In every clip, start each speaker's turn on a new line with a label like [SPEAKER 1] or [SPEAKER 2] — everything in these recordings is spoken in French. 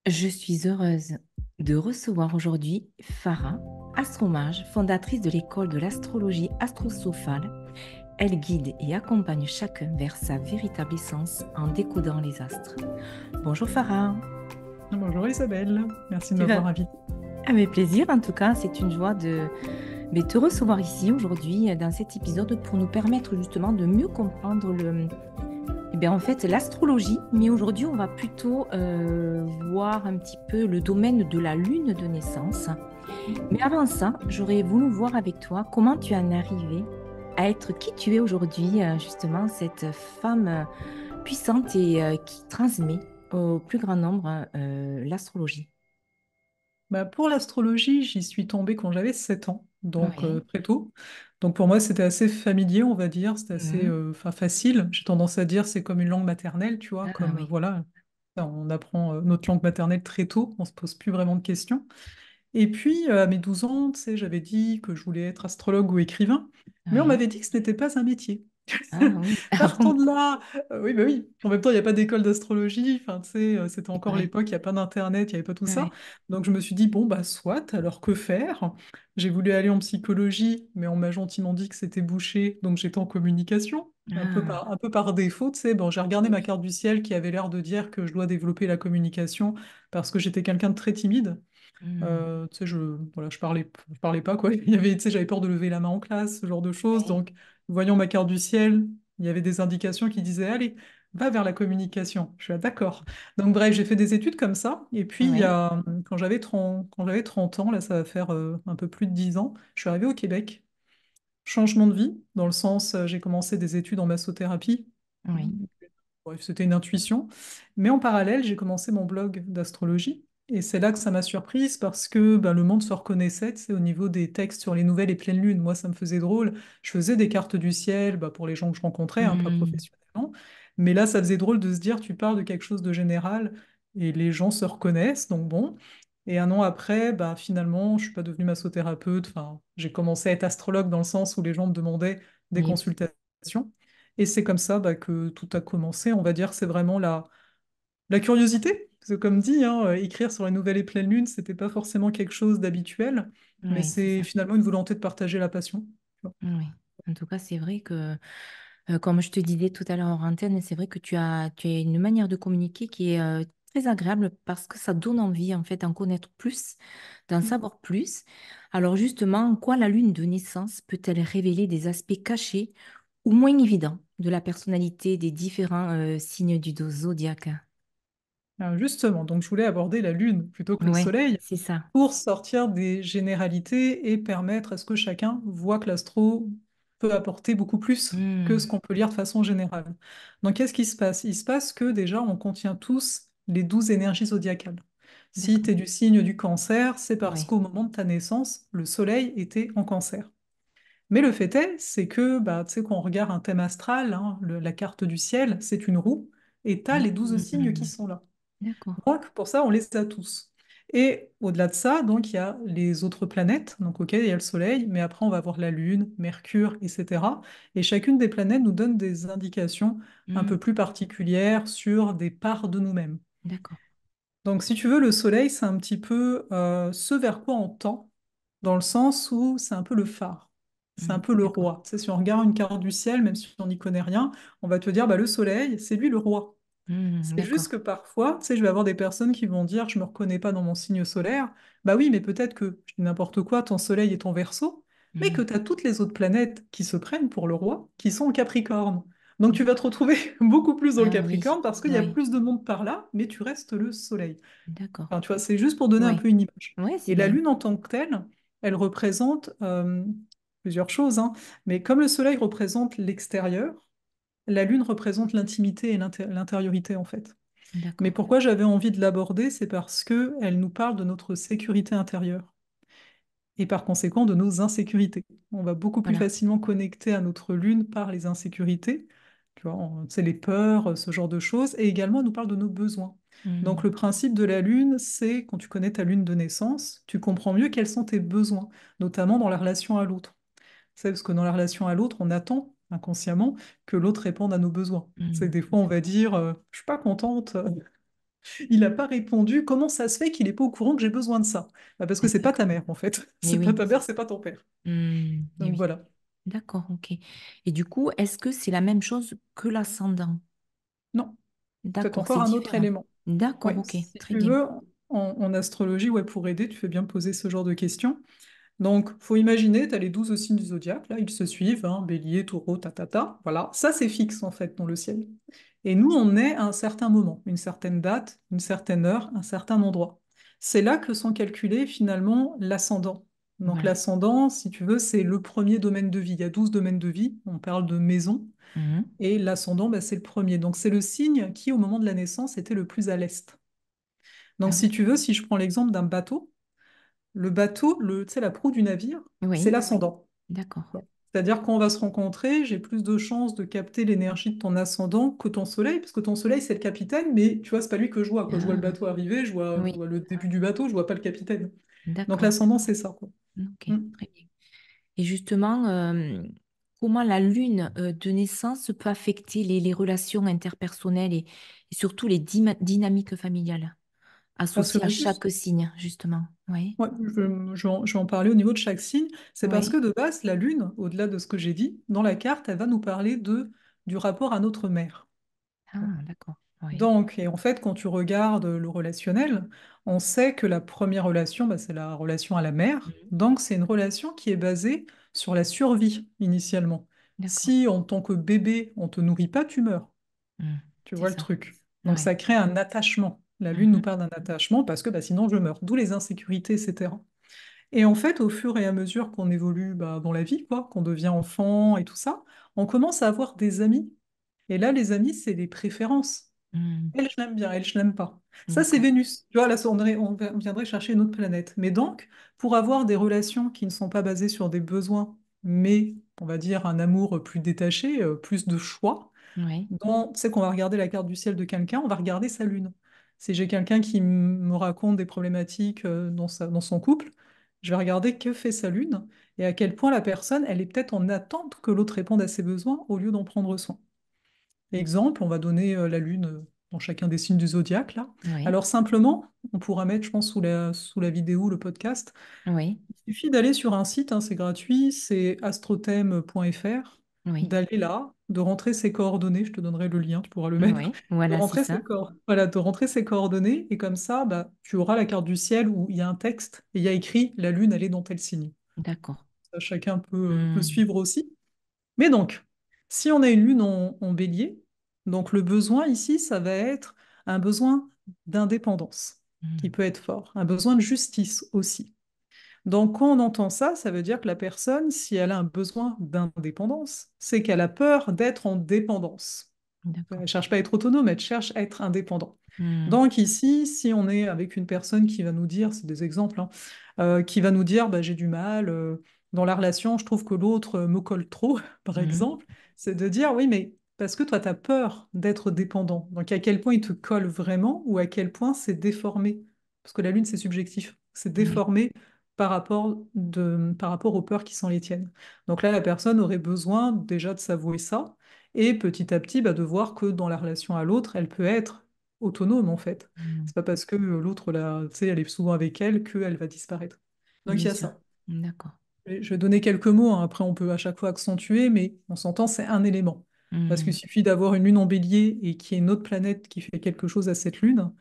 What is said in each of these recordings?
[SPEAKER 1] Je suis heureuse de recevoir aujourd'hui Farah, astromage, fondatrice de l'école de l'astrologie astrosophale. Elle guide et accompagne chacun vers sa véritable essence en décodant les astres. Bonjour Farah.
[SPEAKER 2] Bonjour Isabelle, merci de
[SPEAKER 1] Tu vas
[SPEAKER 2] m'avoir invitée.
[SPEAKER 1] avec plaisir, en tout cas, c'est une joie de te recevoir ici aujourd'hui dans cet épisode pour nous permettre justement de mieux comprendre en fait, l'astrologie, mais aujourd'hui, on va plutôt voir un petit peu le domaine de la lune de naissance. Mais avant ça, j'aurais voulu voir avec toi comment tu en es arrivée à être qui tu es aujourd'hui, justement, cette femme puissante et qui transmet au plus grand nombre l'astrologie.
[SPEAKER 2] Pour l'astrologie, j'y suis tombée quand j'avais 7 ans, donc
[SPEAKER 1] Oui.
[SPEAKER 2] très tôt. Donc pour moi, c'était assez familier, on va dire, c'était assez
[SPEAKER 1] Mhm.
[SPEAKER 2] facile. J'ai tendance à dire c'est comme une langue maternelle, tu vois,
[SPEAKER 1] Ah
[SPEAKER 2] comme
[SPEAKER 1] oui.
[SPEAKER 2] voilà, on apprend notre langue maternelle très tôt, on se pose plus vraiment de questions. Et puis à mes 12 ans, tu sais, j'avais dit que je voulais être astrologue ou écrivain, mais on
[SPEAKER 1] Oui.
[SPEAKER 2] m'avait dit que ce n'était pas un métier.
[SPEAKER 1] Ah oui. Ah bon?
[SPEAKER 2] Partant de là, oui, bah oui. En même temps, il n'y a pas d'école d'astrologie. Enfin, tu sais, c'était
[SPEAKER 1] C'est
[SPEAKER 2] encore
[SPEAKER 1] vrai.
[SPEAKER 2] l'époque, il n'y a pas d'internet, il n'y avait pas tout ça.
[SPEAKER 1] Oui.
[SPEAKER 2] Donc, je me suis dit, bon, bah, soit, alors que faire? J'ai voulu aller en psychologie, mais on m'a gentiment dit que c'était bouché, donc j'étais en communication,
[SPEAKER 1] Ah
[SPEAKER 2] un peu par défaut, tu sais. Bon, j'ai regardé ma
[SPEAKER 1] oui.
[SPEAKER 2] carte du ciel qui avait l'air de dire que je dois développer la communication parce que j'étais quelqu'un de très timide.
[SPEAKER 1] Hmm.
[SPEAKER 2] Tu sais, voilà, je parlais pas, quoi. Il y avait, tu sais, j'avais peur de lever la main en classe, ce genre de choses.
[SPEAKER 1] Oui.
[SPEAKER 2] Donc, voyant ma carte du ciel, il y avait des indications qui disaient, allez, va vers la communication. Je suis d'accord. Donc, bref, j'ai fait des études comme ça. Et puis,
[SPEAKER 1] Oui.
[SPEAKER 2] quand j'avais 30 ans, là, ça va faire un peu plus de 10 ans, je suis arrivée au Québec. Changement de vie, dans le sens, j'ai commencé des études en massothérapie.
[SPEAKER 1] Oui.
[SPEAKER 2] Bref, c'était une intuition. Mais en parallèle, j'ai commencé mon blog d'astrologie. Et c'est là que ça m'a surprise parce que ben, le monde se reconnaissait, tu sais, au niveau des textes sur les nouvelles et pleines lunes. Moi, ça me faisait drôle. Je faisais des cartes du ciel bah, pour les gens que je rencontrais, hein, pas
[SPEAKER 1] Hmm.
[SPEAKER 2] professionnellement. Mais là, ça faisait drôle de se dire, tu parles de quelque chose de général et les gens se reconnaissent, donc bon. Et un an après, bah, finalement, je suis pas devenue massothérapeute. Enfin, j'ai commencé à être astrologue dans le sens où les gens me demandaient des
[SPEAKER 1] Oui.
[SPEAKER 2] consultations. Et c'est comme ça bah, que tout a commencé. On va dire c'est vraiment la curiosité. Parce que comme dit, hein, écrire sur la nouvelle et pleine lune, c'était pas forcément quelque chose d'habituel, mais
[SPEAKER 1] Oui, c'est
[SPEAKER 2] c'est
[SPEAKER 1] ça.
[SPEAKER 2] finalement une volonté de partager la passion.
[SPEAKER 1] Oui. En tout cas, c'est vrai que, comme je te disais tout à l'heure en antenne, c'est vrai que tu as une manière de communiquer qui est très agréable parce que ça donne envie, en fait, d'en connaître plus, d'en savoir plus. Alors, justement, en quoi la lune de naissance peut-elle révéler des aspects cachés ou moins évidents de la personnalité des différents signes du dos zodiaque?
[SPEAKER 2] Alors justement, donc je voulais aborder la lune plutôt que le
[SPEAKER 1] Oui,
[SPEAKER 2] soleil
[SPEAKER 1] c'est ça.
[SPEAKER 2] pour sortir des généralités et permettre à ce que chacun voit que l'astro peut apporter beaucoup plus que ce
[SPEAKER 1] Hmm.
[SPEAKER 2] qu'on peut lire de façon générale. Donc qu'est-ce qui se passe? Il se passe que déjà on contient tous les 12 énergies zodiacales. Si tu
[SPEAKER 1] D'accord.
[SPEAKER 2] es du signe du cancer, c'est parce
[SPEAKER 1] Oui.
[SPEAKER 2] qu'au moment de ta naissance, le soleil était en cancer. Mais le fait est, c'est que bah, tu sais, quand on regarde un thème astral, hein, la carte du ciel, c'est une roue, et tu as les 12 signes qui
[SPEAKER 1] Hmm.
[SPEAKER 2] sont là.
[SPEAKER 1] D'accord.
[SPEAKER 2] Donc, pour ça, on les a tous. Et au-delà de ça, donc, il y a les autres planètes. Donc, OK, il y a le Soleil, mais après, on va voir la Lune, Mercure, etc. Et chacune des planètes nous donne des indications un
[SPEAKER 1] Hmm.
[SPEAKER 2] peu plus particulières sur des parts de nous-mêmes.
[SPEAKER 1] D'accord.
[SPEAKER 2] Donc, si tu veux, le Soleil, c'est un petit peu ce vers quoi on tend, dans le sens où c'est un peu le phare. C'est un
[SPEAKER 1] Hmm.
[SPEAKER 2] peu le
[SPEAKER 1] D'accord.
[SPEAKER 2] roi. Tu sais, si on regarde une carte du ciel, même si on n'y connaît rien, on va te dire, bah, le Soleil, c'est lui le roi.
[SPEAKER 1] Hmm.
[SPEAKER 2] C'est juste
[SPEAKER 1] D'accord.
[SPEAKER 2] que parfois, tu sais, je vais avoir des personnes qui vont dire, je me reconnais pas dans mon signe solaire. Bah oui, mais peut-être que, je dis n'importe quoi, ton soleil est ton Verseau, mais que
[SPEAKER 1] Hmm.
[SPEAKER 2] tu as toutes les autres planètes qui se prennent pour le roi, qui sont en Capricorne. Donc tu vas te retrouver beaucoup plus dans le
[SPEAKER 1] Ah oui,
[SPEAKER 2] Capricorne parce qu'il y a
[SPEAKER 1] oui,
[SPEAKER 2] plus de monde par là, mais tu restes le soleil.
[SPEAKER 1] d'accord.
[SPEAKER 2] Enfin, tu vois, c'est juste pour donner un
[SPEAKER 1] Oui,
[SPEAKER 2] peu une image.
[SPEAKER 1] oui, c'est
[SPEAKER 2] Et la
[SPEAKER 1] bien.
[SPEAKER 2] Lune en tant que telle, elle représente plusieurs choses, hein. Mais comme le soleil représente l'extérieur, la Lune représente l'intimité et l'intériorité en fait. Mais
[SPEAKER 1] D'accord.
[SPEAKER 2] pourquoi j'avais envie de l'aborder, c'est parce que elle nous parle de notre sécurité intérieure et par conséquent de nos insécurités. On va beaucoup plus
[SPEAKER 1] Voilà.
[SPEAKER 2] facilement connecter à notre lune par les insécurités, tu vois, c'est les peurs, ce genre de choses, et également elle nous parle de nos besoins. Donc
[SPEAKER 1] Hmm.
[SPEAKER 2] le principe de la lune, c'est quand tu connais ta lune de naissance, tu comprends mieux quels sont tes besoins, notamment dans la relation à l'autre. C'est parce que dans la relation à l'autre, on attend inconsciemment que l'autre réponde à nos besoins. C'est
[SPEAKER 1] Hmm.
[SPEAKER 2] des fois on va
[SPEAKER 1] D'accord.
[SPEAKER 2] dire je suis pas contente. Il n'a pas répondu. Comment ça se fait qu'il n'est pas au courant que j'ai besoin de ça? Bah, parce que c'est pas ta
[SPEAKER 1] D'accord.
[SPEAKER 2] mère, en fait.
[SPEAKER 1] Eh
[SPEAKER 2] C'est pas
[SPEAKER 1] oui.
[SPEAKER 2] ta mère, c'est pas ton père.
[SPEAKER 1] Eh
[SPEAKER 2] Donc
[SPEAKER 1] oui.
[SPEAKER 2] voilà.
[SPEAKER 1] D'accord, ok. Et du coup, est-ce que c'est la même chose que l'ascendant?
[SPEAKER 2] Non, peut-être
[SPEAKER 1] D'accord, c'est
[SPEAKER 2] encore un autre
[SPEAKER 1] différent.
[SPEAKER 2] élément.
[SPEAKER 1] D'accord,
[SPEAKER 2] Ouais,
[SPEAKER 1] ok,
[SPEAKER 2] si
[SPEAKER 1] très
[SPEAKER 2] tu
[SPEAKER 1] bien.
[SPEAKER 2] veux, en astrologie, ouais, pour aider, tu fais bien poser ce genre de questions. Donc, faut imaginer, tu as les 12 signes du zodiaque, là, ils se suivent, hein, bélier, taureau, voilà. Ça, c'est fixe, en fait, dans le ciel. Et nous, on est à un certain moment, une certaine date, une certaine heure, un certain endroit. C'est là que sont calculés, finalement, l'ascendant. Donc,
[SPEAKER 1] Ouais.
[SPEAKER 2] l'ascendant, si tu veux, c'est le premier domaine de vie. Il y a 12 domaines de vie, on parle de maison,
[SPEAKER 1] Mhm.
[SPEAKER 2] et l'ascendant, bah, c'est le premier. Donc, c'est le signe qui, au moment de la naissance, était le plus à l'est. Donc,
[SPEAKER 1] Ah
[SPEAKER 2] si
[SPEAKER 1] oui.
[SPEAKER 2] tu veux, si je prends l'exemple d'un bateau, le bateau, tu sais, la proue du navire, c'est
[SPEAKER 1] Oui,
[SPEAKER 2] l'ascendant.
[SPEAKER 1] d'accord.
[SPEAKER 2] Bon. C'est-à-dire qu'on va se rencontrer, j'ai plus de chances de capter l'énergie de ton ascendant que ton soleil, parce que ton soleil, c'est le capitaine, mais tu vois, c'est pas lui que je vois. Quand je vois le
[SPEAKER 1] Ah,
[SPEAKER 2] bateau arriver, je
[SPEAKER 1] oui,
[SPEAKER 2] vois le début du bateau, je vois pas le capitaine. Donc
[SPEAKER 1] d'accord.
[SPEAKER 2] l'ascendant, c'est ça, quoi.
[SPEAKER 1] Ok,
[SPEAKER 2] Mm.
[SPEAKER 1] très bien. Et justement, comment la lune de naissance peut affecter les relations interpersonnelles et surtout les dynamiques familiales
[SPEAKER 2] Parce que
[SPEAKER 1] associées à
[SPEAKER 2] en plus,
[SPEAKER 1] chaque signe, justement. Oui,
[SPEAKER 2] ouais, je vais en parler au niveau de chaque signe, c'est parce que
[SPEAKER 1] oui.
[SPEAKER 2] de base, la Lune, au-delà de ce que j'ai dit, dans la carte, elle va nous parler du rapport à notre mère.
[SPEAKER 1] Ah, d'accord. Oui.
[SPEAKER 2] Donc, et en fait, quand tu regardes le relationnel, on sait que la première relation, bah, c'est la relation à la mère.
[SPEAKER 1] Mhm.
[SPEAKER 2] Donc, c'est une relation qui est basée sur la survie initialement.
[SPEAKER 1] D'accord.
[SPEAKER 2] Si en tant que bébé, on te nourrit pas, tu meurs.
[SPEAKER 1] Mm,
[SPEAKER 2] Tu
[SPEAKER 1] c'est
[SPEAKER 2] vois le
[SPEAKER 1] ça.
[SPEAKER 2] truc. Donc,
[SPEAKER 1] Oui.
[SPEAKER 2] ça crée un attachement. La Lune nous
[SPEAKER 1] Mhm.
[SPEAKER 2] parle d'un attachement parce que bah, sinon je meurs. D'où les insécurités, etc. Et en fait, au fur et à mesure qu'on évolue bah, dans la vie, quoi, qu'on devient enfant et tout ça, on commence à avoir des amis. Et là, les amis, c'est des préférences.
[SPEAKER 1] Mm,
[SPEAKER 2] Elle, je l'aime bien, elle, je l'aime pas. Ça, c'est
[SPEAKER 1] d'accord.
[SPEAKER 2] Vénus. Tu vois, là, on viendrait chercher une autre planète. Mais donc, pour avoir des relations qui ne sont pas basées sur des besoins, mais, on va dire, un amour plus détaché, plus de choix,
[SPEAKER 1] Oui.
[SPEAKER 2] tu sais qu'on va regarder la carte du ciel de quelqu'un, on va regarder sa lune. Si j'ai quelqu'un qui me raconte des problématiques dans son couple, je vais regarder que fait sa lune et à quel point la personne, elle est peut-être en attente que l'autre réponde à ses besoins au lieu d'en prendre soin. Exemple, on va donner la Lune dans chacun des signes du zodiaque, là.
[SPEAKER 1] Oui.
[SPEAKER 2] Alors simplement, on pourra mettre, je pense, sous la vidéo, le podcast,
[SPEAKER 1] Oui.
[SPEAKER 2] il suffit d'aller sur un site, hein, c'est gratuit, c'est astrothème.fr,
[SPEAKER 1] Oui.
[SPEAKER 2] d'aller là, de rentrer ses coordonnées, je te donnerai le lien, tu pourras le mettre,
[SPEAKER 1] Oui. Voilà, c'est ça.
[SPEAKER 2] voilà, de rentrer ses coordonnées, et comme ça, bah, tu auras la carte du ciel où il y a un texte, et il y a écrit «La Lune, elle est dans tel signe».
[SPEAKER 1] D'accord.
[SPEAKER 2] Ça, chacun peut
[SPEAKER 1] Mm,
[SPEAKER 2] suivre aussi. Mais donc, si on a une lune en bélier, donc le besoin ici, ça va être un besoin d'indépendance, qui
[SPEAKER 1] mm,
[SPEAKER 2] peut être fort, un besoin de justice aussi. Donc, quand on entend ça, ça veut dire que la personne, si elle a un besoin d'indépendance, c'est qu'elle a peur d'être en dépendance. Elle
[SPEAKER 1] d'accord.
[SPEAKER 2] ne cherche pas à être autonome, elle cherche à être indépendante.
[SPEAKER 1] Mm,
[SPEAKER 2] Donc ici, si on est avec une personne qui va nous dire, c'est des exemples, hein, qui va nous dire, bah, j'ai du mal dans la relation, je trouve que l'autre me colle trop, par
[SPEAKER 1] mm,
[SPEAKER 2] exemple, c'est de dire, oui, mais parce que toi, tu as peur d'être dépendant. Donc à quel point il te colle vraiment ou à quel point c'est déformé. Parce que la lune, c'est subjectif. C'est
[SPEAKER 1] oui.
[SPEAKER 2] déformé par rapport aux peurs qui sont les tiennes. Donc là, la personne aurait besoin déjà de s'avouer ça et petit à petit bah, de voir que dans la relation à l'autre, elle peut être autonome en fait.
[SPEAKER 1] Mm,
[SPEAKER 2] C'est pas parce que l'autre, là, tu sais, elle est souvent avec elle qu'elle va disparaître. Donc il
[SPEAKER 1] bien
[SPEAKER 2] y a
[SPEAKER 1] sûr.
[SPEAKER 2] ça.
[SPEAKER 1] D'accord.
[SPEAKER 2] Et je vais donner quelques mots, hein. Après on peut à chaque fois accentuer, mais on s'entend, c'est un élément. Parce qu'il
[SPEAKER 1] Mm,
[SPEAKER 2] suffit d'avoir une lune en bélier et qu'il y ait une autre planète qui fait quelque chose à cette lune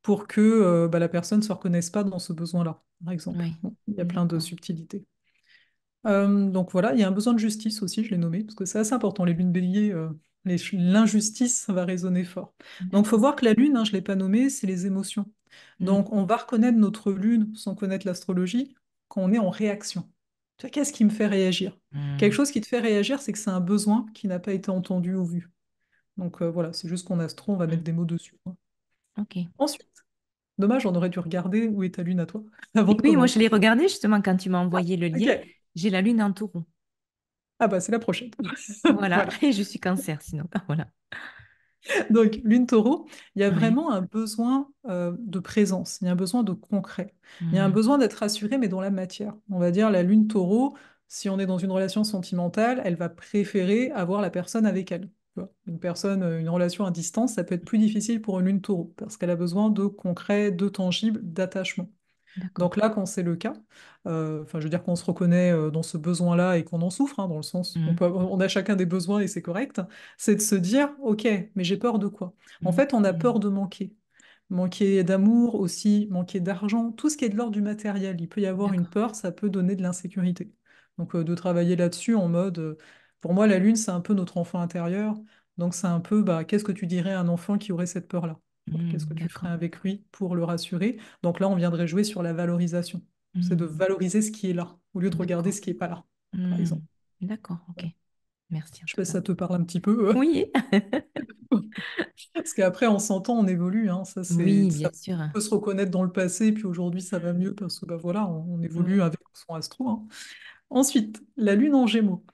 [SPEAKER 2] pour que bah, la personne ne se reconnaisse pas dans ce besoin-là, par exemple.
[SPEAKER 1] oui.
[SPEAKER 2] Bon, il y a plein de
[SPEAKER 1] D'accord.
[SPEAKER 2] subtilités. Donc voilà, il y a un besoin de justice aussi, je l'ai nommé, parce que c'est assez important. Les lunes béliers, l'injustice va résonner fort. Donc il faut
[SPEAKER 1] D'accord.
[SPEAKER 2] voir que la lune, hein, je ne l'ai pas nommée, c'est les émotions.
[SPEAKER 1] Mm,
[SPEAKER 2] Donc on va reconnaître notre lune sans connaître l'astrologie quand on est en réaction. Tu vois, qu'est-ce qui me fait réagir? Quelque
[SPEAKER 1] mm,
[SPEAKER 2] chose qui te fait réagir, c'est que c'est un besoin qui n'a pas été entendu ou vu. Donc voilà, c'est juste qu'en astro, on va mettre
[SPEAKER 1] mm.
[SPEAKER 2] des mots dessus, quoi.
[SPEAKER 1] Ok.
[SPEAKER 2] Ensuite, dommage, on aurait dû regarder où est ta lune à toi avant
[SPEAKER 1] Et
[SPEAKER 2] de
[SPEAKER 1] oui, moi, je
[SPEAKER 2] commencer.
[SPEAKER 1] l'ai regardé justement quand tu m'as envoyé le lien.
[SPEAKER 2] Ok.
[SPEAKER 1] J'ai la lune en taureau.
[SPEAKER 2] Ah bah c'est la prochaine.
[SPEAKER 1] Voilà.
[SPEAKER 2] Voilà.
[SPEAKER 1] Et je suis cancer, sinon. Ah, voilà.
[SPEAKER 2] Donc, lune taureau, il y a
[SPEAKER 1] Oui.
[SPEAKER 2] vraiment un besoin de présence, il y a un besoin de concret, il y a un
[SPEAKER 1] Mm,
[SPEAKER 2] besoin d'être rassuré, mais dans la matière. On va dire la lune taureau, si on est dans une relation sentimentale, elle va préférer avoir la personne avec elle. Tu vois. Une personne, une relation à distance, ça peut être plus difficile pour une lune taureau parce qu'elle a besoin de concret, de tangible, d'attachement.
[SPEAKER 1] D'accord.
[SPEAKER 2] Donc là, quand c'est le cas, enfin, je veux dire qu'on se reconnaît dans ce besoin-là et qu'on en souffre, hein, dans le sens,
[SPEAKER 1] Mhm.
[SPEAKER 2] on a chacun des besoins et c'est correct, c'est de se dire, OK, mais j'ai peur de quoi? En
[SPEAKER 1] Mhm.
[SPEAKER 2] fait, on a peur de manquer. Manquer d'amour aussi, manquer d'argent, tout ce qui est de l'ordre du matériel. Il peut y avoir une
[SPEAKER 1] D'accord.
[SPEAKER 2] peur, ça peut donner de l'insécurité. Donc de travailler là-dessus en mode, pour moi, la lune, c'est un peu notre enfant intérieur. Donc c'est un peu, bah, qu'est-ce que tu dirais à un enfant qui aurait cette peur-là? Tu vois, qu'est-ce que tu ferais
[SPEAKER 1] D'accord.
[SPEAKER 2] avec lui pour le rassurer? Donc là, on viendrait jouer sur la valorisation. C'est de
[SPEAKER 1] Mhm.
[SPEAKER 2] valoriser ce qui est là, au lieu de regarder
[SPEAKER 1] D'accord.
[SPEAKER 2] ce qui est pas là, par
[SPEAKER 1] Mhm.
[SPEAKER 2] exemple.
[SPEAKER 1] D'accord, ok. Merci en
[SPEAKER 2] Je
[SPEAKER 1] tout
[SPEAKER 2] sais pas si
[SPEAKER 1] cas.
[SPEAKER 2] ça te parle un petit peu.
[SPEAKER 1] Oui.
[SPEAKER 2] Parce qu'après, on s'entend, on évolue, hein.
[SPEAKER 1] Oui,
[SPEAKER 2] Ça
[SPEAKER 1] bien sûr.
[SPEAKER 2] peut se reconnaître dans le passé, puis aujourd'hui, ça va mieux parce que bah, voilà, on évolue
[SPEAKER 1] Oui.
[SPEAKER 2] avec son astro, hein. Ensuite, la lune en Gémeaux.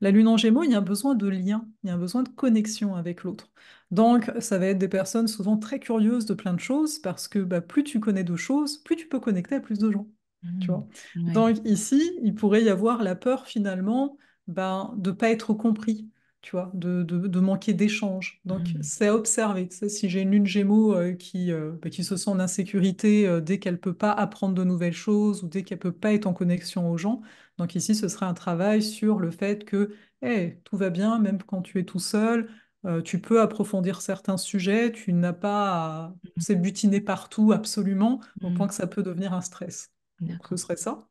[SPEAKER 2] La lune en Gémeaux, il y a un besoin de lien, il y a un besoin de connexion avec l'autre. Donc, ça va être des personnes souvent très curieuses de plein de choses parce que bah, plus tu connais de choses, plus tu peux connecter à plus de gens. Tu vois.
[SPEAKER 1] Mhm. Oui.
[SPEAKER 2] Donc, ici, il pourrait y avoir la peur finalement ben, de ne pas être compris, tu vois, de manquer d'échange. Donc,
[SPEAKER 1] Mhm.
[SPEAKER 2] c'est à observer. Tu sais, si j'ai une lune Gémeaux qui se sent en insécurité dès qu'elle peut pas apprendre de nouvelles choses ou dès qu'elle peut pas être en connexion aux gens, donc ici, ce serait un travail sur le fait que hey, tout va bien, même quand tu es tout seul, tu peux approfondir certains sujets, tu n'as pas à butiner partout absolument, au point
[SPEAKER 1] Mhm.
[SPEAKER 2] que ça peut devenir un stress. Donc ce
[SPEAKER 1] D'accord.
[SPEAKER 2] serait ça.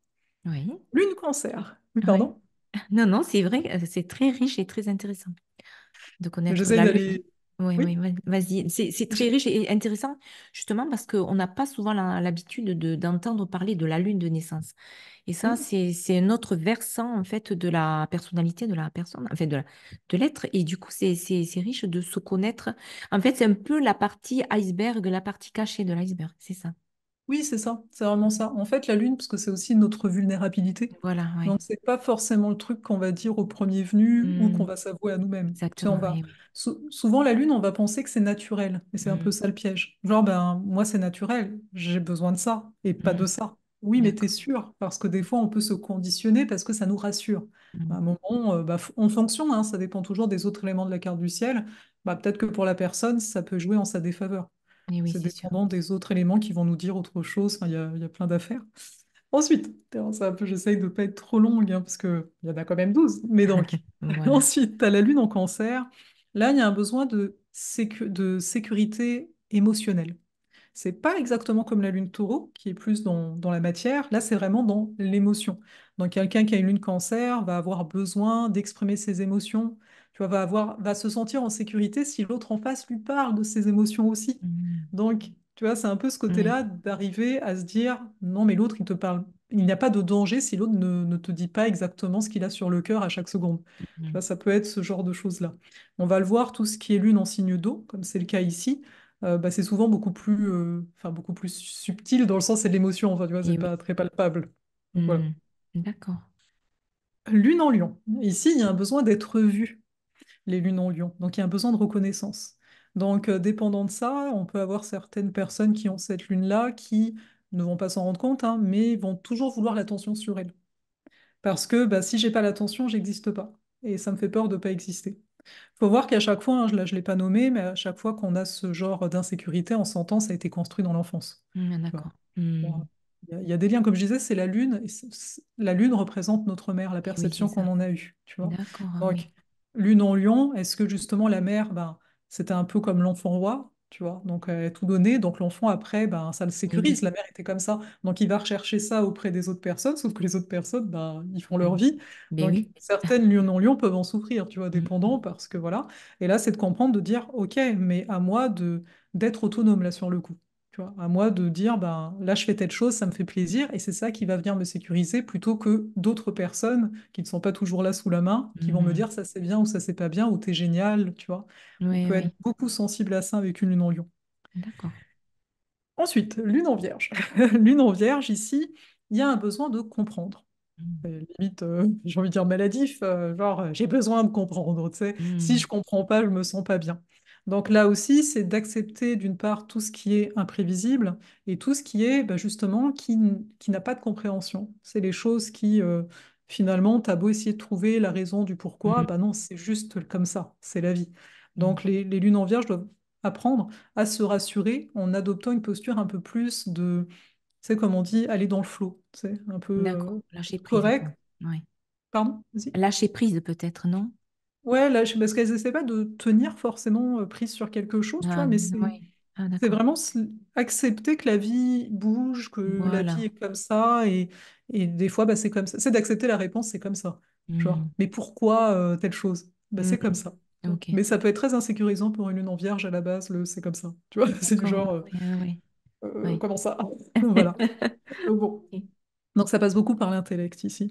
[SPEAKER 1] Oui.
[SPEAKER 2] Lune cancer. Oui,
[SPEAKER 1] Oui.
[SPEAKER 2] pardon.
[SPEAKER 1] Non, non, c'est vrai, c'est très riche et très intéressant de connaître
[SPEAKER 2] J'essaye
[SPEAKER 1] la lune.
[SPEAKER 2] d'aller.
[SPEAKER 1] Oui, oui,
[SPEAKER 2] Oui.
[SPEAKER 1] vas-y. C'est très
[SPEAKER 2] J'ai-
[SPEAKER 1] riche et intéressant, justement parce qu'on n'a pas souvent l'habitude d'entendre parler de la lune de naissance. Et ça,
[SPEAKER 2] Oui.
[SPEAKER 1] c'est un autre versant, en fait, de la personnalité de la personne, enfin, de l'être. Et du coup, c'est riche de se connaître. En fait, c'est un peu la partie iceberg, la partie cachée de l'iceberg. C'est ça.
[SPEAKER 2] Oui, c'est ça, c'est vraiment
[SPEAKER 1] Mhm.
[SPEAKER 2] ça. En fait, la lune, parce que c'est aussi notre vulnérabilité.
[SPEAKER 1] Voilà, oui.
[SPEAKER 2] Donc, c'est pas forcément le truc qu'on va dire au premier venu ou qu'on
[SPEAKER 1] Mhm.
[SPEAKER 2] va s'avouer à nous-mêmes. Tu sais,
[SPEAKER 1] Exactement, oui, oui.
[SPEAKER 2] souvent la lune, on va penser que c'est naturel, et c'est un peu
[SPEAKER 1] Mhm.
[SPEAKER 2] ça le piège. Genre, ben moi, c'est naturel, j'ai besoin de ça et pas de
[SPEAKER 1] Mhm.
[SPEAKER 2] ça. Oui, mais t'es
[SPEAKER 1] D'accord.
[SPEAKER 2] sûr, parce que des fois, on peut se conditionner parce que ça nous rassure. À
[SPEAKER 1] Mhm.
[SPEAKER 2] un moment, bah, en fonction, hein, ça dépend toujours des autres éléments de la carte du ciel. Bah, peut-être que pour la personne, ça peut jouer en sa défaveur.
[SPEAKER 1] Oui, oui,
[SPEAKER 2] C'est
[SPEAKER 1] c'est sûr.
[SPEAKER 2] dépendant des autres éléments qui vont nous dire autre chose. Enfin, il y a plein d'affaires. Ensuite, c'est un peu, j'essaye de ne pas être trop longue, hein, parce qu'il y en a quand même 12. Mais donc,
[SPEAKER 1] Voilà.
[SPEAKER 2] ensuite, tu as la lune en cancer. Là, il y a un besoin de sécurité émotionnelle. C'est pas exactement comme la lune taureau, qui est plus dans la matière. Là, c'est vraiment dans l'émotion. Donc, quelqu'un qui a une lune cancer va avoir besoin d'exprimer ses émotions. Tu vois, va se sentir en sécurité si l'autre en face lui parle de ses émotions aussi.
[SPEAKER 1] Mhm.
[SPEAKER 2] Donc, tu vois, c'est un peu ce
[SPEAKER 1] Oui.
[SPEAKER 2] côté-là d'arriver à se dire, non, mais l'autre, il te parle. Il n'y a pas de danger si l'autre ne te dit pas exactement ce qu'il a sur le cœur à chaque seconde. Tu vois,
[SPEAKER 1] Mhm.
[SPEAKER 2] ça peut être ce genre de choses-là. On va le voir, tout ce qui est lune en signe d'eau, comme c'est le cas ici bah, c'est souvent beaucoup plus subtil dans le sens c'est de l'émotion, enfin, tu vois, c'est
[SPEAKER 1] Et oui.
[SPEAKER 2] pas très palpable. Donc voilà.
[SPEAKER 1] Mhm. D'accord.
[SPEAKER 2] Lune en lion. Ici, il y a un besoin d'être vu, les lunes en lion. Donc il y a un besoin de reconnaissance. Donc, dépendant de ça, on peut avoir certaines personnes qui ont cette lune-là qui ne vont pas s'en rendre compte, hein, mais vont toujours vouloir l'attention sur elles. Parce que bah, si j'ai pas l'attention, j'existe pas. Et ça me fait peur de pas exister. Faut voir qu'à chaque fois, hein, là je l'ai pas nommé, mais à chaque fois qu'on a ce genre d'insécurité, on s'entend, ça a été construit dans l'enfance. Tu vois.
[SPEAKER 1] D'accord.
[SPEAKER 2] Bon,
[SPEAKER 1] Mhm.
[SPEAKER 2] il y a des liens, comme je disais, c'est la lune. Et la lune représente notre mère, la
[SPEAKER 1] Et oui, c'est
[SPEAKER 2] perception qu'on
[SPEAKER 1] ça.
[SPEAKER 2] en a eue. Tu vois.
[SPEAKER 1] D'accord, ah oui.
[SPEAKER 2] Donc, lune en lion, est-ce que justement la mère, ben, c'était un peu comme l'enfant roi, tu vois, donc elle a tout donné, donc l'enfant après, ben, ça le
[SPEAKER 1] Et
[SPEAKER 2] sécurise,
[SPEAKER 1] oui.
[SPEAKER 2] la mère était comme ça, donc il va rechercher ça auprès des autres personnes, sauf que les autres personnes, ben, ils font leur
[SPEAKER 1] Mhm.
[SPEAKER 2] vie,
[SPEAKER 1] Ben
[SPEAKER 2] donc
[SPEAKER 1] oui.
[SPEAKER 2] certaines lions en lion peuvent en souffrir, tu vois,
[SPEAKER 1] Mhm.
[SPEAKER 2] dépendant, parce que voilà, et là c'est de comprendre, de dire, ok, mais à moi d'être autonome là sur le coup. Tu vois, à moi de dire, ben, là, je fais telle chose, ça me fait plaisir, et c'est ça qui va venir me sécuriser plutôt que d'autres personnes qui ne sont pas toujours là sous la main, qui vont me
[SPEAKER 1] Mhm.
[SPEAKER 2] dire ça c'est bien ou ça c'est pas bien, ou t'es génial, tu vois. On
[SPEAKER 1] Oui,
[SPEAKER 2] peut être
[SPEAKER 1] oui.
[SPEAKER 2] beaucoup sensible à ça avec une lune en lion.
[SPEAKER 1] D'accord.
[SPEAKER 2] Ensuite, lune en vierge. Lune en vierge, ici, il y a un besoin de comprendre.
[SPEAKER 1] Mhm.
[SPEAKER 2] Limite, j'ai envie de dire maladif, genre j'ai besoin de comprendre, tu sais. Si je
[SPEAKER 1] Mhm.
[SPEAKER 2] comprends pas, je me sens pas bien. Donc là aussi, c'est d'accepter d'une part tout ce qui est imprévisible et tout ce qui est bah, justement qui n'a pas de compréhension. C'est les choses qui finalement, t'as beau essayer de trouver la raison du pourquoi,
[SPEAKER 1] Mhm.
[SPEAKER 2] bah non, c'est juste comme ça, c'est la vie.
[SPEAKER 1] Mm.
[SPEAKER 2] Donc les lunes en vierge doivent apprendre à se rassurer en adoptant une posture un peu plus de, tu sais, comme on dit, aller dans le flot, c'est un peu
[SPEAKER 1] D'accord. Lâcher prise, quoi.
[SPEAKER 2] correct.
[SPEAKER 1] Ouais.
[SPEAKER 2] Pardon, vas-y.
[SPEAKER 1] Lâcher prise, peut-être, non?
[SPEAKER 2] Ouais, là, parce qu'elles essaient pas de tenir forcément prise sur quelque chose, tu vois,
[SPEAKER 1] Ah,
[SPEAKER 2] mais
[SPEAKER 1] ouais. Ah,
[SPEAKER 2] c'est
[SPEAKER 1] d'accord.
[SPEAKER 2] vraiment accepter que la vie bouge, que la vie
[SPEAKER 1] Voilà.
[SPEAKER 2] est comme ça, et des fois, bah, c'est comme ça. C'est d'accepter la réponse, c'est comme ça. Genre,
[SPEAKER 1] Mm.
[SPEAKER 2] mais pourquoi telle chose? Bah, c'est comme
[SPEAKER 1] Mm.
[SPEAKER 2] ça. Tu vois.
[SPEAKER 1] Ok.
[SPEAKER 2] Mais ça peut être très insécurisant pour une lune en vierge à la base, le c'est comme ça. Tu vois, c'est du
[SPEAKER 1] D'accord.
[SPEAKER 2] genre,
[SPEAKER 1] Oui, oui, oui.
[SPEAKER 2] comment ça? Voilà. Donc, bon.
[SPEAKER 1] Ok.
[SPEAKER 2] Donc ça passe beaucoup par l'intellect ici.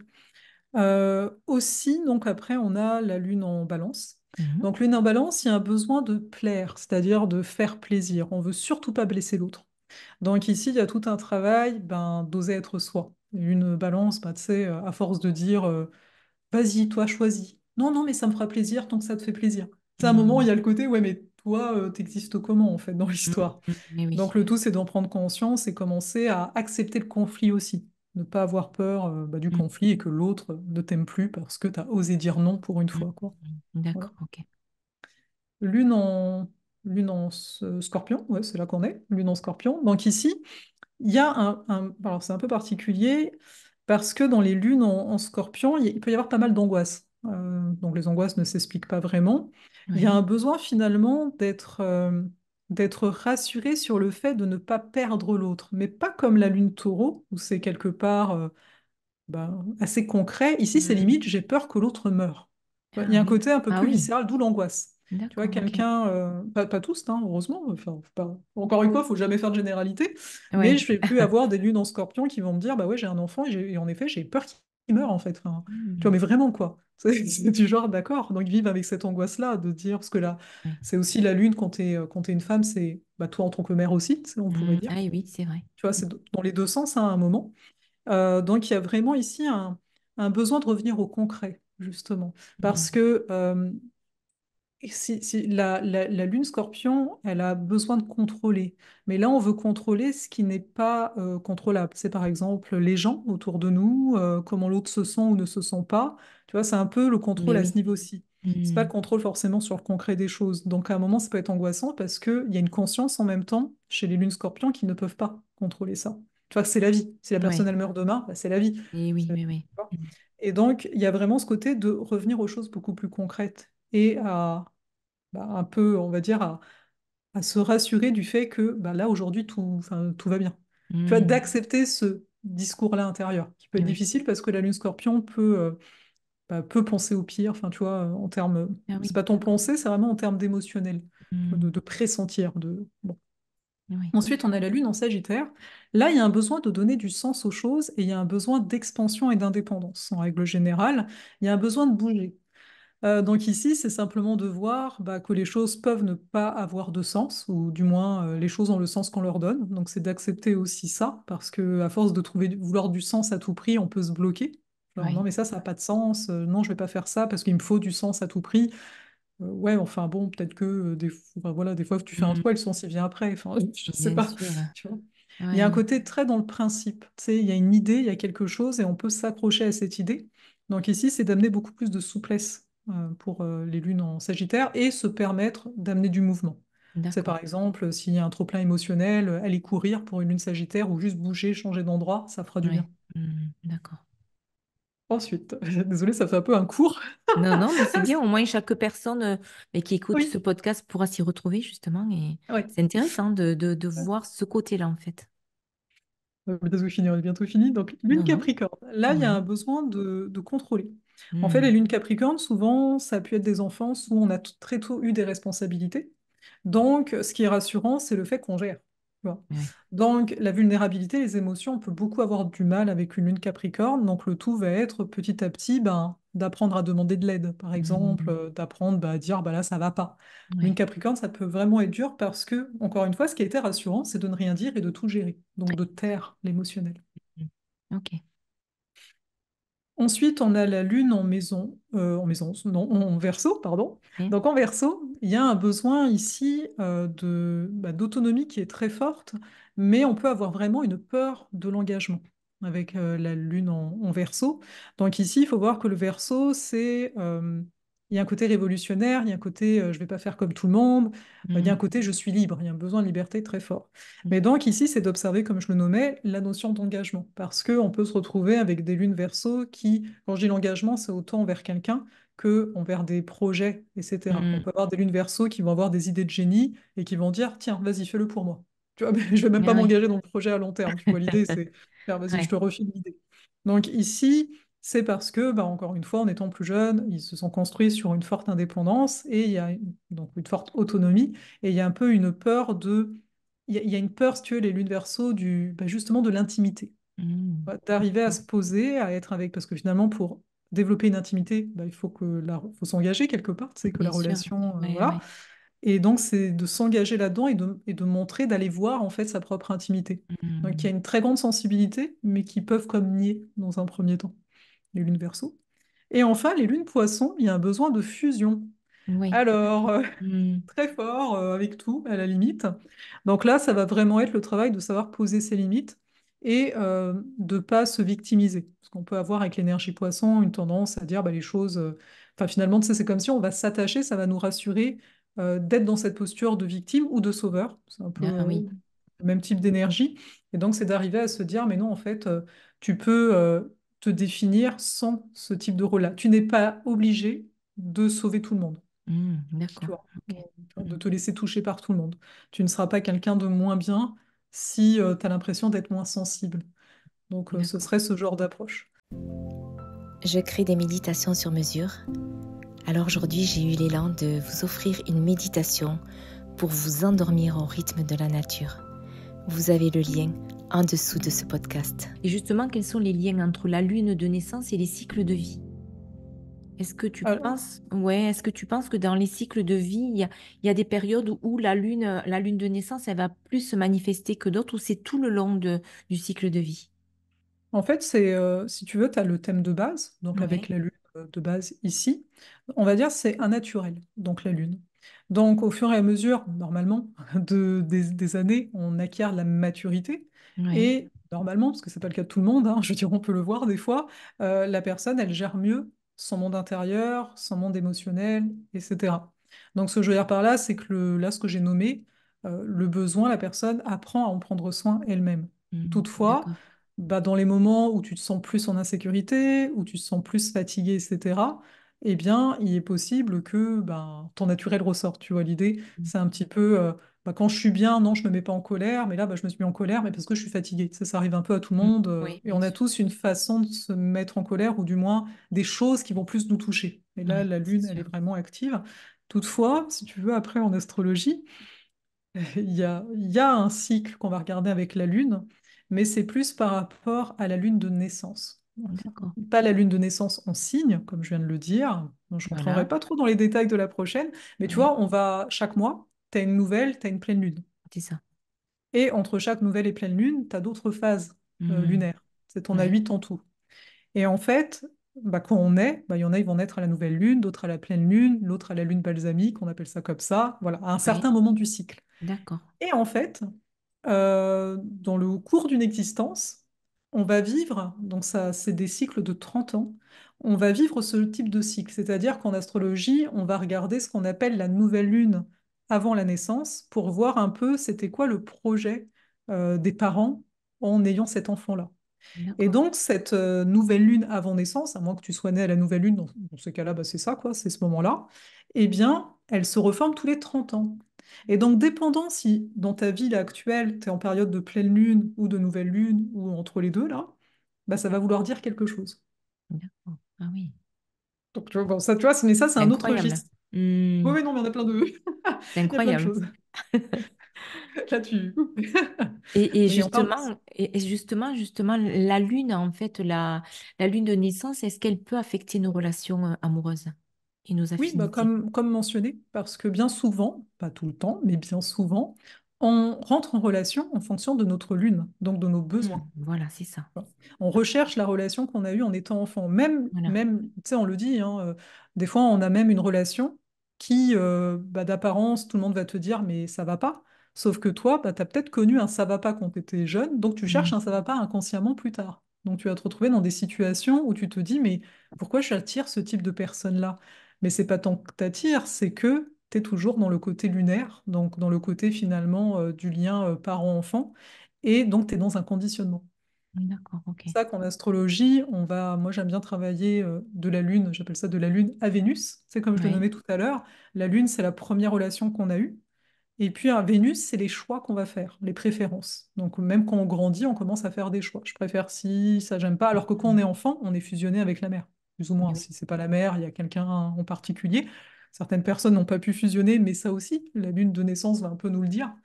[SPEAKER 2] Aussi, donc après, on a la lune en balance.
[SPEAKER 1] Mhm.
[SPEAKER 2] Donc, lune en balance, il y a un besoin de plaire, c'est-à-dire de faire plaisir. On veut surtout pas blesser l'autre. Donc, ici, il y a tout un travail ben, d'oser être soi. Une balance, ben, tu sais, à force de dire vas-y, toi, choisis. Non, non, mais ça me fera plaisir tant que ça te fait plaisir. C'est un moment, il y
[SPEAKER 1] Mm.
[SPEAKER 2] a le côté ouais, mais toi, t'existes comment en fait dans
[SPEAKER 1] Mm.
[SPEAKER 2] l'histoire?
[SPEAKER 1] Mais
[SPEAKER 2] Donc,
[SPEAKER 1] oui.
[SPEAKER 2] le tout, c'est d'en prendre conscience et commencer à accepter le conflit aussi. Ne pas avoir peur bah, du
[SPEAKER 1] Mm.
[SPEAKER 2] conflit et que l'autre ne t'aime plus parce que tu as osé dire non pour une
[SPEAKER 1] Mm.
[SPEAKER 2] fois, quoi. Voilà.
[SPEAKER 1] D'accord, ok.
[SPEAKER 2] Lune en, lune en scorpion, ouais, c'est là qu'on est, lune en scorpion. Donc ici, il y a alors c'est un peu particulier parce que dans les lunes en scorpion, il peut y avoir pas mal d'angoisses. Donc les angoisses ne s'expliquent pas vraiment. Il y a
[SPEAKER 1] Oui.
[SPEAKER 2] un besoin finalement d'être rassuré sur le fait de ne pas perdre l'autre, mais pas comme la lune taureau, où c'est quelque part assez concret. Ici, c'est
[SPEAKER 1] Mm.
[SPEAKER 2] limite, j'ai peur que l'autre meure. Il y
[SPEAKER 1] Ah
[SPEAKER 2] a un
[SPEAKER 1] oui.
[SPEAKER 2] côté un peu
[SPEAKER 1] Ah
[SPEAKER 2] plus
[SPEAKER 1] oui.
[SPEAKER 2] viscéral, d'où l'angoisse. Tu vois,
[SPEAKER 1] D'accord, ok.
[SPEAKER 2] quelqu'un, pas tous, hein, heureusement, enfin, encore une fois, il faut jamais faire de généralité, mais
[SPEAKER 1] Oui.
[SPEAKER 2] je vais plus avoir des lunes en scorpion qui vont me dire, bah ouais, j'ai un enfant et en effet, j'ai peur qu'il meure, en fait. Enfin, tu vois,
[SPEAKER 1] Mm.
[SPEAKER 2] mais vraiment, quoi. C'est du genre, d'accord, donc vivre avec cette angoisse-là, de dire, parce que là,
[SPEAKER 1] Oui.
[SPEAKER 2] c'est aussi la lune quand t'es une femme, c'est bah, toi en tant que mère aussi, on pourrait
[SPEAKER 1] Mm.
[SPEAKER 2] dire.
[SPEAKER 1] Ah oui, c'est vrai.
[SPEAKER 2] Tu vois,
[SPEAKER 1] Mm.
[SPEAKER 2] c'est dans les deux sens hein, à un moment. Donc, il y a vraiment ici un besoin de revenir au concret, justement. Parce
[SPEAKER 1] Mm.
[SPEAKER 2] que si la lune scorpion, elle a besoin de contrôler. Mais là, on veut contrôler ce qui n'est pas contrôlable. C'est par exemple les gens autour de nous, comment l'autre se sent ou ne se sent pas. Tu vois, c'est un peu le contrôle
[SPEAKER 1] Mais
[SPEAKER 2] à ce
[SPEAKER 1] oui.
[SPEAKER 2] niveau-ci. C'est pas
[SPEAKER 1] Mm.
[SPEAKER 2] le contrôle forcément sur le concret des choses. Donc, à un moment, ça peut être angoissant parce qu'il y a une conscience en même temps chez les lunes scorpions qui ne peuvent pas contrôler ça. Tu vois, c'est la vie. Si la personne,
[SPEAKER 1] Oui.
[SPEAKER 2] elle meurt demain, bah, c'est la vie.
[SPEAKER 1] Et oui,
[SPEAKER 2] C'est-
[SPEAKER 1] oui, oui. Mm.
[SPEAKER 2] Et donc, il y a vraiment ce côté de revenir aux choses beaucoup plus concrètes et à un peu, on va dire, à se rassurer du fait que bah, là, aujourd'hui, enfin, tout va bien. Tu vois,
[SPEAKER 1] Mm.
[SPEAKER 2] d'accepter ce discours-là intérieur, qui peut être
[SPEAKER 1] Oui.
[SPEAKER 2] difficile parce que la lune scorpion peut penser au pire, enfin, tu vois, en termes,
[SPEAKER 1] Ah
[SPEAKER 2] c'est
[SPEAKER 1] oui,
[SPEAKER 2] pas ton
[SPEAKER 1] d'accord.
[SPEAKER 2] penser, c'est vraiment en termes d'émotionnel, tu vois,
[SPEAKER 1] Mm.
[SPEAKER 2] de pressentir. Bon.
[SPEAKER 1] Oui.
[SPEAKER 2] Ensuite, on a la lune en Sagittaire. Là, il y a un besoin de donner du sens aux choses et il y a un besoin d'expansion et d'indépendance. En règle générale, il y a un besoin de bouger. Donc ici, c'est simplement de voir bah, que les choses peuvent ne pas avoir de sens, ou du moins les choses ont le sens qu'on leur donne. Donc c'est d'accepter aussi ça, parce que à force de vouloir du sens à tout prix, on peut se bloquer. Genre non
[SPEAKER 1] Oui.
[SPEAKER 2] mais ça n'a pas de sens. Non je vais pas faire ça parce qu'il me faut du sens à tout prix. Ouais enfin bon peut-être que enfin, voilà des fois tu fais un
[SPEAKER 1] Mm.
[SPEAKER 2] choix, le sens il vient après. Enfin je sais
[SPEAKER 1] Bien
[SPEAKER 2] pas.
[SPEAKER 1] sûr.
[SPEAKER 2] Tu vois. Il y a
[SPEAKER 1] Oui,
[SPEAKER 2] un
[SPEAKER 1] oui.
[SPEAKER 2] côté très dans le principe. Tu sais, il y a une idée, il y a quelque chose et on peut s'accrocher à cette idée. Donc ici, c'est d'amener beaucoup plus de souplesse pour les lunes en Sagittaire et se permettre d'amener du mouvement. C'est
[SPEAKER 1] D'accord.
[SPEAKER 2] par exemple, s'il y a un trop-plein émotionnel, aller courir pour une lune Sagittaire ou juste bouger, changer d'endroit, ça fera du
[SPEAKER 1] Oui.
[SPEAKER 2] bien.
[SPEAKER 1] Mm. D'accord.
[SPEAKER 2] Ensuite, désolé, ça fait un peu un cours.
[SPEAKER 1] Non, non, mais c'est bien. Au moins, chaque personne qui écoute ce
[SPEAKER 2] Oui,
[SPEAKER 1] podcast pourra s'y retrouver, justement. Et
[SPEAKER 2] oui.
[SPEAKER 1] c'est intéressant de voir ce côté-là, en fait.
[SPEAKER 2] On est bientôt fini, on est bientôt fini. Donc, lune
[SPEAKER 1] Non, non.
[SPEAKER 2] Capricorne. Là, il y a un
[SPEAKER 1] Oui.
[SPEAKER 2] besoin de contrôler. En fait, les
[SPEAKER 1] Mm.
[SPEAKER 2] lunes Capricorne, souvent, ça a pu être des enfances où on a très tôt eu des responsabilités. Donc, ce qui est rassurant, c'est le fait qu'on gère. Tu vois.
[SPEAKER 1] Oui.
[SPEAKER 2] Donc, la vulnérabilité, les émotions, on peut beaucoup avoir du mal avec une lune Capricorne. Donc, le tout va être petit à petit d'apprendre à demander de l'aide, par exemple,
[SPEAKER 1] Mm.
[SPEAKER 2] d'apprendre à dire bah là, ça va pas. Lune
[SPEAKER 1] Oui.
[SPEAKER 2] Capricorne, ça peut vraiment être dur parce que, encore une fois, ce qui a été rassurant, c'est de ne rien dire et de tout gérer, donc de taire l'émotionnel.
[SPEAKER 1] Mm. OK.
[SPEAKER 2] Ensuite, on a la Lune en maison, non, en Verseau, pardon.
[SPEAKER 1] Bien.
[SPEAKER 2] Donc en Verseau, il y a un besoin ici d'autonomie qui est très forte, mais on peut avoir vraiment une peur de l'engagement avec la Lune en Verseau. Donc ici, il faut voir que le Verseau, il y a un côté révolutionnaire, il y a un côté je vais pas faire comme tout le monde, il y a un
[SPEAKER 1] Mm,
[SPEAKER 2] côté je suis libre, il y a un besoin de liberté très fort.
[SPEAKER 1] mm,
[SPEAKER 2] Mais donc ici, c'est d'observer, comme je le nommais, la notion d'engagement. Parce qu'on peut se retrouver avec des lunes verso qui, quand je dis l'engagement, c'est autant envers quelqu'un que envers des projets, etc. On
[SPEAKER 1] mm.
[SPEAKER 2] peut avoir des lunes verso qui vont avoir des idées de génie et qui vont dire, tiens, vas-y, fais-le pour moi. Tu vois, je vais même pas
[SPEAKER 1] Ah oui.
[SPEAKER 2] m'engager dans le projet à long terme. Tu vois, l'idée, c'est, faire, vas-y, je
[SPEAKER 1] Ouais.
[SPEAKER 2] te refile l'idée. Donc ici, c'est parce que, bah, encore une fois, en étant plus jeunes, ils se sont construits sur une forte indépendance et il y a donc une forte autonomie et il y a un peu une peur de... il y a une peur, si tu veux, les lunes verso, bah, justement de l'intimité.
[SPEAKER 1] Mm.
[SPEAKER 2] D'arriver à
[SPEAKER 1] D'accord.
[SPEAKER 2] se poser, à être avec... Parce que finalement, pour développer une intimité, bah, il faut faut s'engager quelque part, c'est que la
[SPEAKER 1] Bien sûr.
[SPEAKER 2] relation...
[SPEAKER 1] Ouais,
[SPEAKER 2] voilà.
[SPEAKER 1] ouais.
[SPEAKER 2] Et donc, c'est de s'engager là-dedans et de montrer, d'aller voir en fait sa propre intimité. Donc, il y a
[SPEAKER 1] Mm.
[SPEAKER 2] une très grande sensibilité, mais qui peuvent comme nier dans un premier temps, les lunes verso. Et enfin, les lunes poissons, il y a un besoin de fusion.
[SPEAKER 1] Oui.
[SPEAKER 2] Alors,
[SPEAKER 1] Mm.
[SPEAKER 2] très fort avec tout, à la limite. Donc là, ça va vraiment être le travail de savoir poser ses limites et de pas se victimiser. Parce qu'on peut avoir avec l'énergie poisson une tendance à dire bah, les choses... Enfin, finalement, tu sais, c'est comme si on va s'attacher, ça va nous rassurer d'être dans cette posture de victime ou de sauveur. C'est un peu
[SPEAKER 1] Ah oui.
[SPEAKER 2] le même type d'énergie. Et donc, c'est d'arriver à se dire, mais non, en fait, tu peux te définir sans ce type de rôle-là. Tu n'es pas obligé de sauver tout le monde,
[SPEAKER 1] Mm.
[SPEAKER 2] tu
[SPEAKER 1] D'accord.
[SPEAKER 2] vois,
[SPEAKER 1] Ok.
[SPEAKER 2] de
[SPEAKER 1] Mm.
[SPEAKER 2] te laisser toucher par tout le monde. Tu ne seras pas quelqu'un de moins bien si tu as l'impression d'être moins sensible. Donc, ce
[SPEAKER 1] D'accord.
[SPEAKER 2] serait ce genre d'approche.
[SPEAKER 3] Je crée des méditations sur mesure. Alors aujourd'hui, j'ai eu l'élan de vous offrir une méditation pour vous endormir au rythme de la nature. Vous avez le lien en dessous de ce podcast.
[SPEAKER 1] Et justement, quels sont les liens entre la lune de naissance et les cycles de vie?
[SPEAKER 2] Alors,
[SPEAKER 1] Est-ce que tu penses que dans les cycles de vie, il y a des périodes où la lune de naissance, elle va plus se manifester que d'autres, ou c'est tout le long du cycle de vie?
[SPEAKER 2] en fait, si tu veux, tu as le thème de base, donc avec
[SPEAKER 1] Ouais,
[SPEAKER 2] la lune de base ici. On va dire c'est un naturel, donc la lune. Donc, au fur et à mesure, normalement, des années, on acquiert la maturité.
[SPEAKER 1] ouais.
[SPEAKER 2] Et normalement, parce que c'est pas le cas de tout le monde, hein, je veux dire, on peut le voir des fois, la personne, elle gère mieux son monde intérieur, son monde émotionnel, etc. Donc, ce que je veux dire par là, c'est que là, ce que j'ai nommé, le besoin, la personne apprend à en prendre soin elle-même. Toutefois,
[SPEAKER 1] D'accord.
[SPEAKER 2] bah, dans les moments où tu te sens plus en insécurité, où tu te sens plus fatigué, etc., eh bien, il est possible que bah, ton naturel ressorte. Tu vois, l'idée,
[SPEAKER 1] Mm.
[SPEAKER 2] c'est un petit peu, bah, quand je suis bien, non, je me mets pas en colère, mais là, bah, je me suis mis en colère, mais parce que je suis fatiguée. Ça arrive un peu à tout le
[SPEAKER 1] Mm.
[SPEAKER 2] monde,
[SPEAKER 1] Oui,
[SPEAKER 2] et
[SPEAKER 1] bien
[SPEAKER 2] on a
[SPEAKER 1] sûr.
[SPEAKER 2] tous une façon de se mettre en colère, ou du moins des choses qui vont plus nous toucher. Et là,
[SPEAKER 1] Oui,
[SPEAKER 2] la
[SPEAKER 1] c'est
[SPEAKER 2] lune, elle
[SPEAKER 1] sûr.
[SPEAKER 2] est vraiment active. Toutefois, si tu veux, après, en astrologie, il y a un cycle qu'on va regarder avec la Lune, mais c'est plus par rapport à la Lune de naissance. Donc,
[SPEAKER 1] D'accord.
[SPEAKER 2] pas la Lune de naissance en signe, comme je viens de le dire. Donc, je ne rentrerai
[SPEAKER 1] Voilà.
[SPEAKER 2] pas trop dans les détails de la prochaine, mais tu
[SPEAKER 1] Oui,
[SPEAKER 2] vois, chaque mois, tu as une nouvelle, tu as une pleine Lune.
[SPEAKER 1] c'est ça.
[SPEAKER 2] Et entre chaque nouvelle et pleine Lune, tu as d'autres phases
[SPEAKER 1] Mm.
[SPEAKER 2] lunaires. On a
[SPEAKER 1] Oui.
[SPEAKER 2] 8 en tout. Et en fait, bah, quand on naît, bah, il y en a, ils vont naître à la nouvelle Lune, d'autres à la pleine Lune, l'autre à la Lune balsamique, on appelle ça comme ça, voilà, à un
[SPEAKER 1] Oui.
[SPEAKER 2] certain moment du cycle.
[SPEAKER 1] D'accord.
[SPEAKER 2] Et en fait, dans le cours d'une existence, on va vivre, donc ça, c'est des cycles de 30 ans, on va vivre ce type de cycle. C'est-à-dire qu'en astrologie, on va regarder ce qu'on appelle la nouvelle lune avant la naissance pour voir un peu c'était quoi le projet des parents en ayant cet enfant-là. Et
[SPEAKER 1] D'accord.
[SPEAKER 2] donc, cette nouvelle lune avant naissance, à moins que tu sois né à la nouvelle lune, dans ce cas-là, bah, c'est ça, quoi, c'est ce moment-là, eh bien, elle se reforme tous les 30 ans. Et donc, dépendant si dans ta vie là, actuelle, tu es en période de pleine lune ou de nouvelle lune ou entre les deux, là, bah, ça va vouloir dire quelque chose.
[SPEAKER 1] D'accord. Ah oui.
[SPEAKER 2] Donc, tu vois, bon, ça, tu vois, mais ça, c'est
[SPEAKER 1] C'est
[SPEAKER 2] un autre
[SPEAKER 1] incroyable.
[SPEAKER 2] registre. Oui,
[SPEAKER 1] Mm.
[SPEAKER 2] oui, non, mais il y en a plein de...
[SPEAKER 1] C'est
[SPEAKER 2] il y a plein de
[SPEAKER 1] incroyable.
[SPEAKER 2] choses. Là, tu...
[SPEAKER 1] Et
[SPEAKER 2] Mais on parle...
[SPEAKER 1] justement, justement, la lune, en fait, la lune de naissance, est-ce qu'elle peut affecter nos relations amoureuses et nos
[SPEAKER 2] Oui, bah
[SPEAKER 1] affinités?
[SPEAKER 2] comme mentionné, parce que bien souvent, pas tout le temps, mais bien souvent, on rentre en relation en fonction de notre lune, donc de nos besoins.
[SPEAKER 1] Voilà, c'est ça.
[SPEAKER 2] On recherche la relation qu'on a eue en étant enfant.
[SPEAKER 1] Voilà.
[SPEAKER 2] Tu sais, on le dit, hein, des fois, on a même une relation qui, bah, d'apparence, tout le monde va te dire, mais ça va pas. Sauf que toi, bah, tu as peut-être connu un ça va pas quand tu étais jeune, donc tu cherches
[SPEAKER 1] Mm.
[SPEAKER 2] un ça va pas inconsciemment plus tard. Donc tu vas te retrouver dans des situations où tu te dis, mais pourquoi j'attire ce type de personne-là? Mais c'est pas tant que t'attires, c'est que tu es toujours dans le côté lunaire, donc dans le côté finalement du lien parent-enfant, et donc tu es dans un conditionnement.
[SPEAKER 1] D'accord, ok.
[SPEAKER 2] C'est ça qu'en astrologie, moi j'aime bien travailler de la Lune, j'appelle ça de la Lune à Vénus. C'est comme je le
[SPEAKER 1] Oui,
[SPEAKER 2] nommais tout à l'heure, la Lune c'est la première relation qu'on a eue. Et puis à Vénus, c'est les choix qu'on va faire, les préférences. Donc même quand on grandit, on commence à faire des choix. Je préfère ci, ça j'aime pas. Alors que quand on est enfant, on est fusionné avec la mère, plus ou moins.
[SPEAKER 1] oui.
[SPEAKER 2] Si c'est pas la mère, il y a quelqu'un en particulier. Certaines personnes n'ont pas pu fusionner, mais ça aussi, la lune de naissance va un peu nous le dire.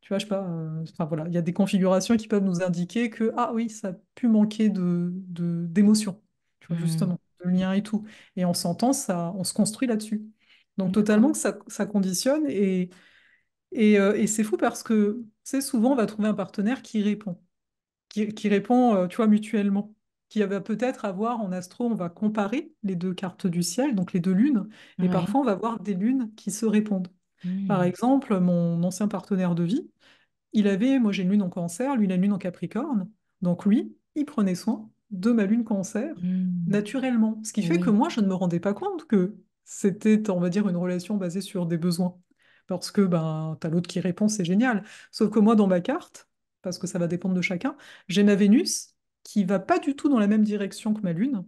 [SPEAKER 2] Tu vois, je sais pas. Enfin voilà, il y a des configurations qui peuvent nous indiquer que ah oui, ça a pu manquer d'émotion. Tu vois
[SPEAKER 1] Hmm,
[SPEAKER 2] justement, de lien et tout. Et on s'entend, ça, on se construit là-dessus. Donc
[SPEAKER 1] d'accord.
[SPEAKER 2] totalement, ça conditionne et c'est fou parce que, c'est souvent, on va trouver un partenaire qui répond, qui répond, tu vois, mutuellement, qui va peut-être avoir en astro, on va comparer les deux cartes du ciel, donc les deux lunes, et
[SPEAKER 1] Oui.
[SPEAKER 2] parfois on va voir des lunes qui se répondent. Par
[SPEAKER 1] Hmm,
[SPEAKER 2] exemple, mon ancien partenaire de vie, moi j'ai une lune en cancer, lui il a une lune en capricorne, donc lui, il prenait soin de ma lune cancer
[SPEAKER 1] hmm.
[SPEAKER 2] naturellement, ce qui fait que
[SPEAKER 1] Oui,
[SPEAKER 2] moi je ne me rendais pas compte que c'était, on va dire, une relation basée sur des besoins. Parce que ben, tu as l'autre qui répond, c'est génial. Sauf que moi, dans ma carte, parce que ça va dépendre de chacun, j'ai ma Vénus qui va pas du tout dans la même direction que ma Lune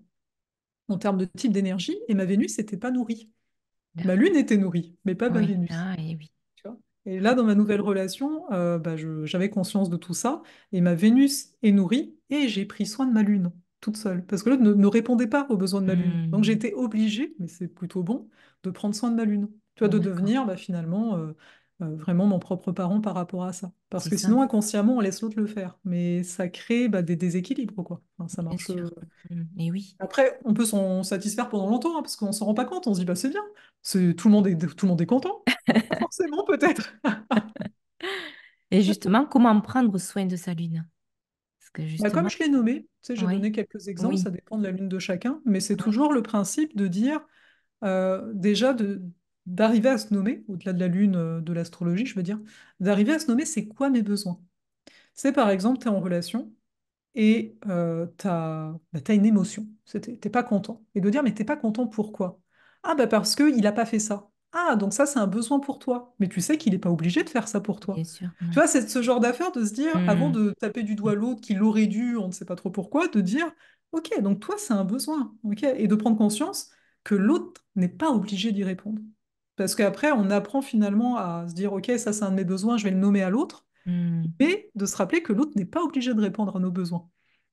[SPEAKER 2] en termes de type d'énergie, et ma Vénus n'était pas nourrie. Ma
[SPEAKER 1] d'accord.
[SPEAKER 2] Lune était nourrie, mais pas ma
[SPEAKER 1] Oui,
[SPEAKER 2] Vénus.
[SPEAKER 1] ah, et oui.
[SPEAKER 2] Tu vois. Et là, dans ma nouvelle relation, bah, j'avais conscience de tout ça, et ma Vénus est nourrie, et j'ai pris soin de ma Lune, toute seule, parce que l'autre ne répondait pas aux besoins de ma Lune. Donc
[SPEAKER 1] Hmm,
[SPEAKER 2] j'étais obligée, mais c'est plutôt bon, de prendre soin de ma Lune. Tu vois, de
[SPEAKER 1] d'accord.
[SPEAKER 2] devenir bah, finalement vraiment mon propre parent par rapport à ça. Parce
[SPEAKER 1] C'est
[SPEAKER 2] que
[SPEAKER 1] ça,
[SPEAKER 2] sinon, inconsciemment, on laisse l'autre le faire, mais ça crée bah, des déséquilibres, quoi. Enfin, ça
[SPEAKER 1] bien
[SPEAKER 2] marche.
[SPEAKER 1] sûr. Hmm, et oui.
[SPEAKER 2] Après, on peut s'en satisfaire pendant longtemps, hein, parce qu'on s'en rend pas compte, on se dit, bah c'est bien, tout le monde est content. Pas forcément, peut-être.
[SPEAKER 1] Et justement, comment prendre soin de sa lune? Parce que
[SPEAKER 2] Bah, comme
[SPEAKER 1] justement,
[SPEAKER 2] je l'ai nommé, tu sais, j'ai
[SPEAKER 1] oui,
[SPEAKER 2] donné quelques exemples,
[SPEAKER 1] oui,
[SPEAKER 2] ça dépend de la lune de chacun, mais c'est
[SPEAKER 1] oui,
[SPEAKER 2] toujours le principe de dire déjà d'arriver à se nommer, au-delà de la lune de l'astrologie, je veux dire, d'arriver à se nommer c'est quoi mes besoins. C'est par exemple, tu es en relation et t'as une émotion, t'es pas content. Et de dire, mais t'es pas content pourquoi? Ah, bah parce qu'il n'a pas fait ça. Ah, donc ça, c'est un besoin pour toi. Mais tu sais qu'il n'est pas obligé de faire ça pour toi.
[SPEAKER 1] bien sûr,
[SPEAKER 2] Tu
[SPEAKER 1] oui.
[SPEAKER 2] vois, c'est ce genre d'affaire de se dire, avant
[SPEAKER 1] Hmm,
[SPEAKER 2] de taper du doigt l'autre qui l'aurait dû, on ne sait pas trop pourquoi, de dire, ok, donc toi, c'est un besoin. Ok, et de prendre conscience que l'autre n'est pas obligé d'y répondre. Parce qu'après, on apprend finalement à se dire, ok, ça, c'est un de mes besoins, je vais le nommer à l'autre,
[SPEAKER 1] hmm,
[SPEAKER 2] mais de se rappeler que l'autre n'est pas obligé de répondre à nos besoins.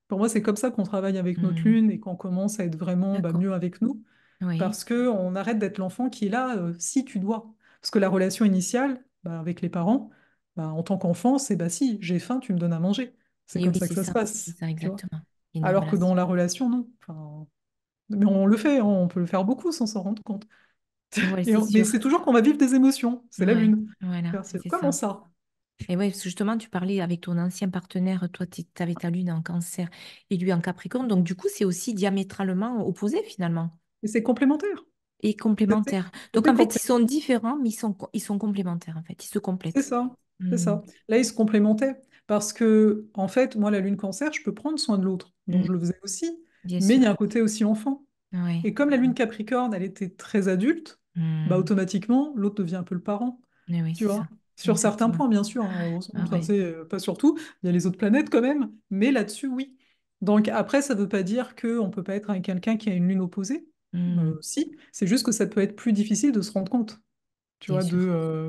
[SPEAKER 2] Pour moi, c'est comme ça qu'on travaille avec notre
[SPEAKER 1] hmm.
[SPEAKER 2] lune et qu'on commence à être vraiment bah,
[SPEAKER 1] D'accord.
[SPEAKER 2] mieux avec nous,
[SPEAKER 1] Oui,
[SPEAKER 2] parce qu'on arrête d'être l'enfant qui est là, si tu dois. Parce que la relation initiale bah, avec les parents, bah, en tant qu'enfant, c'est bah si, j'ai faim, tu me donnes à manger. C'est
[SPEAKER 1] et
[SPEAKER 2] comme
[SPEAKER 1] oui,
[SPEAKER 2] ça que ça se
[SPEAKER 1] c'est
[SPEAKER 2] passe,
[SPEAKER 1] ça
[SPEAKER 2] tu vois.
[SPEAKER 1] exactement. Une
[SPEAKER 2] Alors que dans
[SPEAKER 1] relation.
[SPEAKER 2] la relation, non. Enfin, mais on le fait, hein, on peut le faire beaucoup sans s'en rendre compte.
[SPEAKER 1] Oui, c'est
[SPEAKER 2] Mais
[SPEAKER 1] sûr.
[SPEAKER 2] c'est toujours qu'on va vivre des émotions, c'est la
[SPEAKER 1] Oui,
[SPEAKER 2] lune.
[SPEAKER 1] voilà,
[SPEAKER 2] C'est
[SPEAKER 1] c'est
[SPEAKER 2] comment
[SPEAKER 1] ça.
[SPEAKER 2] ça?
[SPEAKER 1] Et oui, parce que justement, tu parlais avec ton ancien partenaire, toi, tu avais ta lune en cancer et lui en capricorne. Donc, du coup, c'est aussi diamétralement opposé finalement
[SPEAKER 2] Et c'est complémentaire.
[SPEAKER 1] et
[SPEAKER 2] C'était
[SPEAKER 1] complémentaire. Donc,
[SPEAKER 2] c'était
[SPEAKER 1] en fait, ils
[SPEAKER 2] complémentaire.
[SPEAKER 1] sont différents, mais ils sont complémentaires, en fait. Ils se
[SPEAKER 2] C'est
[SPEAKER 1] complètent.
[SPEAKER 2] ça, c'est
[SPEAKER 1] Hmm,
[SPEAKER 2] ça. Là, ils se complémentaient parce que, en fait, moi, la lune cancer, je peux prendre soin de l'autre,
[SPEAKER 1] hmm,
[SPEAKER 2] donc je le faisais aussi,
[SPEAKER 1] bien
[SPEAKER 2] mais
[SPEAKER 1] sûr.
[SPEAKER 2] il y a un côté aussi enfant.
[SPEAKER 1] Oui.
[SPEAKER 2] Et comme la lune capricorne, elle était très adulte, bah,
[SPEAKER 1] Hmm,
[SPEAKER 2] automatiquement, l'autre devient un peu le parent,
[SPEAKER 1] mais oui,
[SPEAKER 2] tu
[SPEAKER 1] c'est
[SPEAKER 2] vois.
[SPEAKER 1] ça.
[SPEAKER 2] Sur certains
[SPEAKER 1] Exactement.
[SPEAKER 2] points, bien sûr, hein,
[SPEAKER 1] Ah
[SPEAKER 2] enfin,
[SPEAKER 1] ouais.
[SPEAKER 2] c'est pas surtout, il y a les autres planètes quand même, mais là-dessus, oui. Donc après, ça ne veut pas dire qu'on ne peut pas être avec quelqu'un qui a une lune opposée.
[SPEAKER 1] Hmm,
[SPEAKER 2] Si, c'est juste que ça peut être plus difficile de se rendre compte tu
[SPEAKER 1] bien
[SPEAKER 2] vois,
[SPEAKER 1] sûr.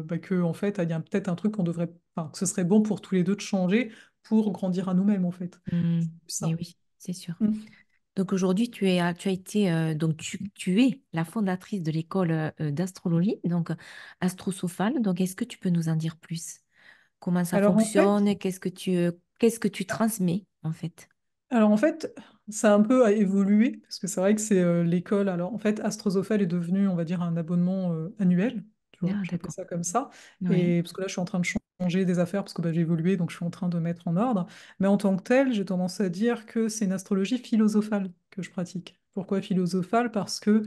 [SPEAKER 2] bah, que en fait, il y a peut-être un truc qu'on devrait, enfin, que ce serait bon pour tous les deux de changer pour grandir à nous-mêmes, en fait.
[SPEAKER 1] Hmm,
[SPEAKER 2] C'est
[SPEAKER 1] et
[SPEAKER 2] ça.
[SPEAKER 1] oui, c'est sûr.
[SPEAKER 2] Mm.
[SPEAKER 1] Donc aujourd'hui, tu as été, donc tu es la fondatrice de l'école d'astrologie, donc astrosophale. Donc est-ce que tu peux nous en dire plus? Comment ça
[SPEAKER 2] Alors en fait,
[SPEAKER 1] fonctionne? Qu'est-ce que tu transmets en fait?
[SPEAKER 2] alors en fait, ça a un peu évolué parce que c'est vrai que c'est l'école. Alors en fait, Astrosophale est devenu, on va dire, un abonnement annuel. Tu vois,
[SPEAKER 1] Ah,
[SPEAKER 2] j'appelle
[SPEAKER 1] d'accord.
[SPEAKER 2] ça comme ça.
[SPEAKER 1] Oui.
[SPEAKER 2] Et parce que là, je suis en train de changer des affaires parce que bah, j'ai évolué, donc je suis en train de mettre en ordre. Mais en tant que tel, j'ai tendance à dire que c'est une astrologie philosophale que je pratique. Pourquoi philosophale? Parce que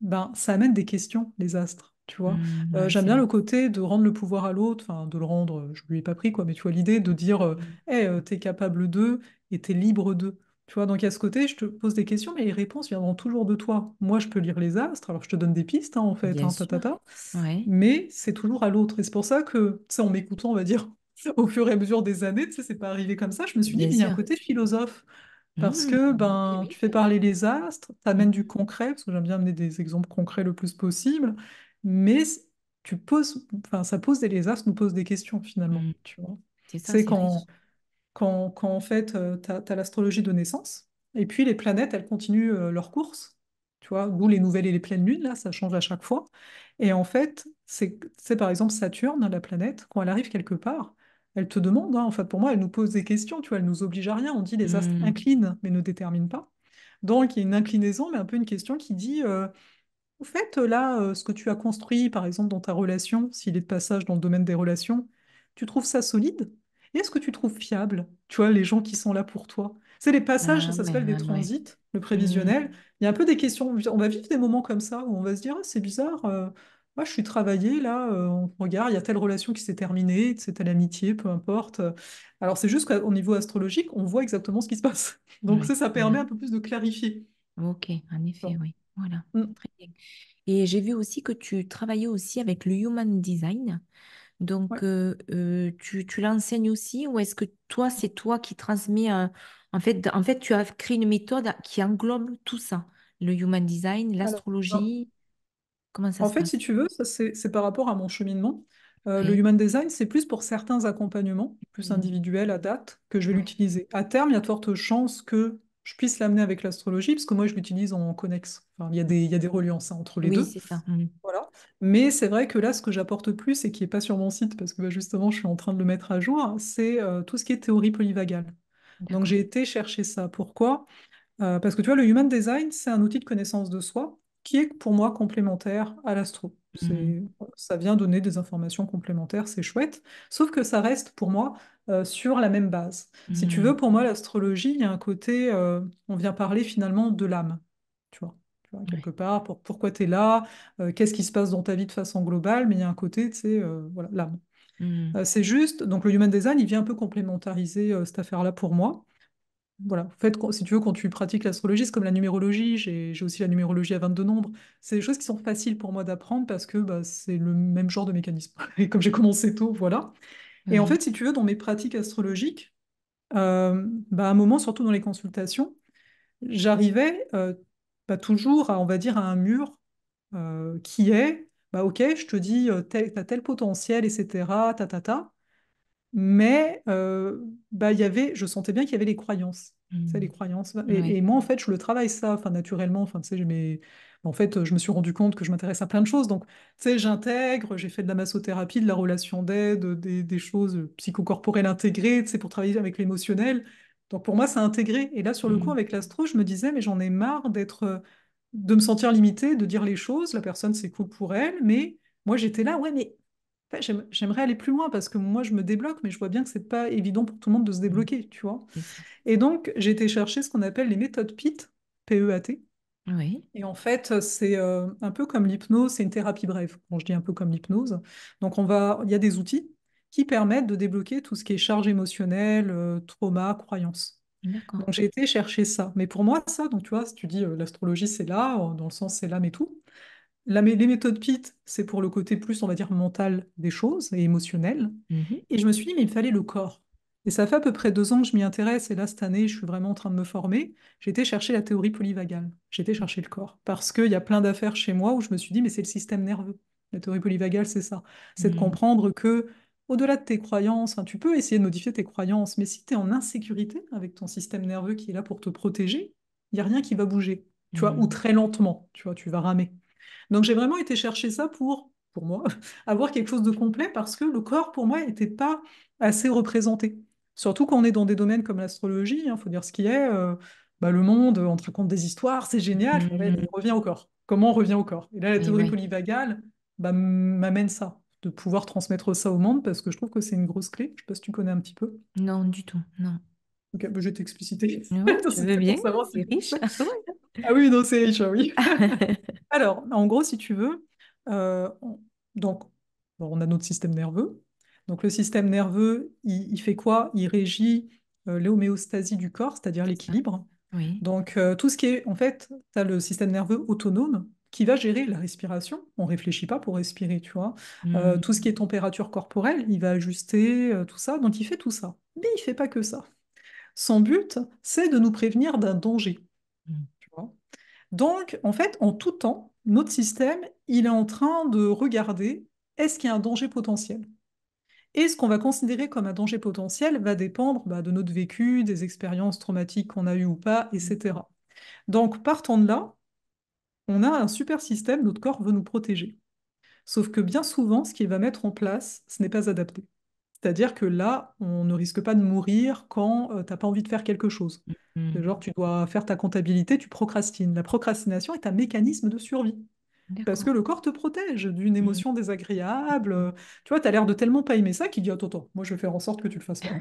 [SPEAKER 2] ben, ça amène des questions, les astres, tu vois.
[SPEAKER 1] Ouais,
[SPEAKER 2] J'aime
[SPEAKER 1] c'est
[SPEAKER 2] bien
[SPEAKER 1] vrai.
[SPEAKER 2] le côté de rendre le pouvoir à l'autre, enfin, de le rendre, je lui ai pas pris, quoi, mais tu vois, l'idée de dire,
[SPEAKER 1] Mm.
[SPEAKER 2] hey, t'es capable d'eux et t'es libre d'eux. Tu vois, donc à ce côté, je te pose des questions, mais les réponses viendront toujours de toi. Moi, je peux lire les astres, alors je te donne des pistes, hein, en fait,
[SPEAKER 1] Bien
[SPEAKER 2] hein,
[SPEAKER 1] sûr.
[SPEAKER 2] tatata,
[SPEAKER 1] Ouais.
[SPEAKER 2] mais c'est toujours à l'autre. Et c'est pour ça que, tu sais, en m'écoutant, on va dire, au fur et à mesure des années, tu sais, c'est pas arrivé comme ça, je me suis dit,
[SPEAKER 1] Bien
[SPEAKER 2] mais il y a un
[SPEAKER 1] sûr.
[SPEAKER 2] côté philosophe. Parce que
[SPEAKER 1] Ok,
[SPEAKER 2] ben,
[SPEAKER 1] oui.
[SPEAKER 2] tu fais parler les astres, tu amènes du
[SPEAKER 1] Mhm.
[SPEAKER 2] concret, parce que j'aime bien amener des exemples concrets le plus possible, mais tu poses, enfin, ça pose, les astres nous posent des questions finalement,
[SPEAKER 1] Mhm.
[SPEAKER 2] tu vois.
[SPEAKER 1] C'est ça,
[SPEAKER 2] C'est
[SPEAKER 1] c'est riche.
[SPEAKER 2] quand en fait, tu as, l'astrologie de naissance, et puis les planètes, elles continuent leur course, tu vois, d'où les nouvelles et les pleines lunes, là, ça change à chaque fois. Et en fait, c'est par exemple Saturne, la planète, quand elle arrive quelque part, elle te demande, hein, en fait, pour moi, elle nous pose des questions, tu vois, elle nous oblige à rien. On dit les astres
[SPEAKER 1] Mhm.
[SPEAKER 2] inclinent, mais ne déterminent pas. Donc, il y a une inclinaison, mais un peu une question qui dit, au fait, là, ce que tu as construit, par exemple, dans ta relation, s'il est de passage dans le domaine des relations, tu trouves ça solide? Et est-ce que tu trouves fiable, tu vois, les gens qui sont là pour toi? C'est les passages,
[SPEAKER 1] Ah,
[SPEAKER 2] ça s'appelle des
[SPEAKER 1] ouais, ouais.
[SPEAKER 2] transits, le
[SPEAKER 1] Mhm.
[SPEAKER 2] prévisionnel. Il y a un peu des questions, on va vivre des moments comme ça, où on va se dire, ah, c'est bizarre, moi, je suis travaillé, là, on regarde, il y a telle relation qui s'est terminée, c'est telle amitié, peu importe. Alors, c'est juste qu'au niveau astrologique, on voit exactement ce qui se passe. Donc,
[SPEAKER 1] Ouais,
[SPEAKER 2] ça
[SPEAKER 1] voilà.
[SPEAKER 2] permet un peu plus de clarifier.
[SPEAKER 1] Ok, en effet,
[SPEAKER 2] Bon.
[SPEAKER 1] oui. Voilà.
[SPEAKER 2] Mm.
[SPEAKER 1] Très bien. Et j'ai vu aussi que tu travaillais aussi avec le Human Design. Donc,
[SPEAKER 2] Ouais.
[SPEAKER 1] tu l'enseignes aussi ou est-ce que toi, c'est toi qui transmets en fait, tu as créé une méthode qui englobe tout ça, le Human Design,
[SPEAKER 2] Alors,
[SPEAKER 1] l'astrologie. Comment ça
[SPEAKER 2] en
[SPEAKER 1] se
[SPEAKER 2] fait, si
[SPEAKER 1] passe?
[SPEAKER 2] tu veux, ça c'est par rapport à mon cheminement. Le
[SPEAKER 1] Oui.
[SPEAKER 2] Human Design, c'est plus pour certains accompagnements, plus
[SPEAKER 1] Mhm.
[SPEAKER 2] individuels à date, que je vais
[SPEAKER 1] Ouais.
[SPEAKER 2] l'utiliser. À terme, il y a de fortes chances que je puisse l'amener avec l'astrologie, parce que moi, je l'utilise en connexe. Enfin, il y a des reliances hein, entre les
[SPEAKER 1] Oui,
[SPEAKER 2] deux.
[SPEAKER 1] c'est ça. Mhm.
[SPEAKER 2] Voilà. Mais c'est vrai que là, ce que j'apporte plus et qui n'est pas sur mon site, parce que bah, justement, je suis en train de le mettre à jour, c'est tout ce qui est théorie polyvagale. Donc,
[SPEAKER 1] D'accord.
[SPEAKER 2] j'ai été chercher ça. Pourquoi? Parce que tu vois, le Human Design, c'est un outil de connaissance de soi qui est pour moi complémentaire à l'astro.
[SPEAKER 1] Mhm.
[SPEAKER 2] Ça vient donner des informations complémentaires, c'est chouette. Sauf que ça reste pour moi sur la même base. Si tu
[SPEAKER 1] Mhm.
[SPEAKER 2] veux, pour moi, l'astrologie, il y a un côté, on vient parler finalement de l'âme. Tu vois, quelque
[SPEAKER 1] Ouais.
[SPEAKER 2] part, pourquoi tu es là, qu'est-ce qui se passe dans ta vie de façon globale, mais il y a un côté, tu sais, voilà, l'âme.
[SPEAKER 1] Mhm.
[SPEAKER 2] C'est juste, donc le Human Design, il vient un peu complémentariser cette affaire-là pour moi. Voilà. En fait, si tu veux, quand tu pratiques l'astrologie, c'est comme la numérologie. J'ai aussi la numérologie à 22 nombres. C'est des choses qui sont faciles pour moi d'apprendre parce que bah, c'est le même genre de mécanisme. Et comme j'ai commencé tôt, voilà. Et en
[SPEAKER 1] Oui.
[SPEAKER 2] fait, si tu veux, dans mes pratiques astrologiques, bah, à un moment, surtout dans les consultations, j'arrivais bah, toujours à, on va dire, à un mur qui est, bah, OK, je te dis, t'as tel potentiel, etc., ta. Mais bah, je sentais bien qu'il y avait les croyances. Tu sais, les
[SPEAKER 1] Mhm.
[SPEAKER 2] croyances. Et
[SPEAKER 1] Oui.
[SPEAKER 2] moi, en fait, je le travaille ça, enfin, naturellement. Enfin, tu sais, en fait, je me suis rendu compte que je m'intéresse à plein de choses. Donc, tu sais, j'intègre, j'ai fait de la massothérapie, de la relation d'aide, des choses psychocorporelles intégrées, tu sais, pour travailler avec l'émotionnel. Donc, pour moi, c'est intégré. Et là, sur le coup,
[SPEAKER 1] Mhm.
[SPEAKER 2] avec l'astro, je me disais, mais j'en ai marre de me sentir limitée, de dire les choses. La personne, c'est cool pour elle. Mais moi, j'étais là, ouais, mais fait, j'aimerais aller plus loin parce que moi, je me débloque, mais je vois bien que c'est pas évident pour tout le monde de se
[SPEAKER 1] Mhm.
[SPEAKER 2] débloquer, tu vois.
[SPEAKER 1] C'est ça.
[SPEAKER 2] Et donc, j'ai été chercher ce qu'on appelle les méthodes PEAT, P-E-A-T.
[SPEAKER 1] Oui.
[SPEAKER 2] Et en fait, c'est un peu comme l'hypnose, c'est une thérapie brève. Bon, je dis un peu comme l'hypnose. Donc, il y a des outils qui permettent de débloquer tout ce qui est charge émotionnelle, trauma, croyance.
[SPEAKER 1] D'accord.
[SPEAKER 2] Donc, j'ai été chercher ça. Mais pour moi, ça, donc tu vois, si tu dis l'astrologie, c'est là, dans le sens c'est l'âme et tout. Les méthodes PIT, c'est pour le côté plus, on va dire, mental des choses et émotionnel.
[SPEAKER 1] Mhm.
[SPEAKER 2] Et je me suis dit, mais il me fallait le corps. Et ça fait à peu près 2 ans que je m'y intéresse. Et là, cette année, je suis vraiment en train de me former. J'ai été chercher la théorie polyvagale. J'ai été chercher le corps. Parce qu'il y a plein d'affaires chez moi où je me suis dit, mais c'est le système nerveux. La théorie polyvagale, c'est ça. C'est de
[SPEAKER 1] Mhm.
[SPEAKER 2] comprendre que, au-delà de tes croyances, hein, tu peux essayer de modifier tes croyances, mais si tu es en insécurité avec ton système nerveux qui est là pour te protéger, il n'y a rien qui va bouger. Tu vois, ou
[SPEAKER 1] Mhm.
[SPEAKER 2] très lentement. Tu vois, tu vas ramer. Donc j'ai vraiment été chercher ça pour moi, avoir quelque chose de complet parce que le corps, pour moi, n'était pas assez représenté. Surtout quand on est dans des domaines comme l'astrologie, il faut dire ce qui est. Bah, le monde, on te raconte des histoires, c'est génial. Je fais, ouais, mais
[SPEAKER 1] Mhm.
[SPEAKER 2] on revient au corps. Comment on revient au corps? Et là, la
[SPEAKER 1] Et
[SPEAKER 2] théorie
[SPEAKER 1] ouais.
[SPEAKER 2] polyvagale bah, m'amène ça, de pouvoir transmettre ça au monde parce que je trouve que c'est une grosse clé. Je sais pas si tu connais un petit peu.
[SPEAKER 1] Non, du tout. Non.
[SPEAKER 2] Ok, bah, je vais t'expliciter.
[SPEAKER 1] Ouais, tu veux
[SPEAKER 2] C'était
[SPEAKER 1] bien,
[SPEAKER 2] pour savoir si
[SPEAKER 1] c'est
[SPEAKER 2] tu
[SPEAKER 1] riche.
[SPEAKER 2] sais. Ah oui, non, c'est riche, ah oui. Alors, en gros, si tu veux, donc, bon, on a notre système nerveux. Donc, le système nerveux, il fait quoi? Il régit l'homéostasie du corps, c'est-à-dire
[SPEAKER 1] C'est ça.
[SPEAKER 2] l'équilibre.
[SPEAKER 3] Oui.
[SPEAKER 2] Donc, tout ce qui est, en fait, tu as le système nerveux autonome qui va gérer la respiration. On réfléchit pas pour respirer, tu vois.
[SPEAKER 3] Hmm.
[SPEAKER 2] Tout ce qui est température corporelle, il va ajuster tout ça. Donc, il fait tout ça. Mais il fait pas que ça. Son but, c'est de nous prévenir d'un danger,
[SPEAKER 3] Hmm.
[SPEAKER 2] tu vois. Donc, en fait, en tout temps, notre système, il est en train de regarder est-ce qu'il y a un danger potentiel. Et ce qu'on va considérer comme un danger potentiel va dépendre de notre vécu, des expériences traumatiques qu'on a eues ou pas, etc. Donc, partant de là, on a un super système, notre corps veut nous protéger. Sauf que bien souvent, ce qu'il va mettre en place, ce n'est pas adapté. C'est-à-dire que là, on ne risque pas de mourir quand t'as pas envie de faire quelque chose.
[SPEAKER 3] Hmm.
[SPEAKER 2] Genre, tu dois faire ta comptabilité, tu procrastines. La procrastination est un mécanisme de survie. Parce que
[SPEAKER 3] D'accord.
[SPEAKER 2] le corps te protège d'une
[SPEAKER 3] Hmm.
[SPEAKER 2] émotion désagréable. Tu vois, tu as l'air de tellement pas aimer ça qu'il dit, attends, attends, moi je vais faire en sorte que tu le fasses pas.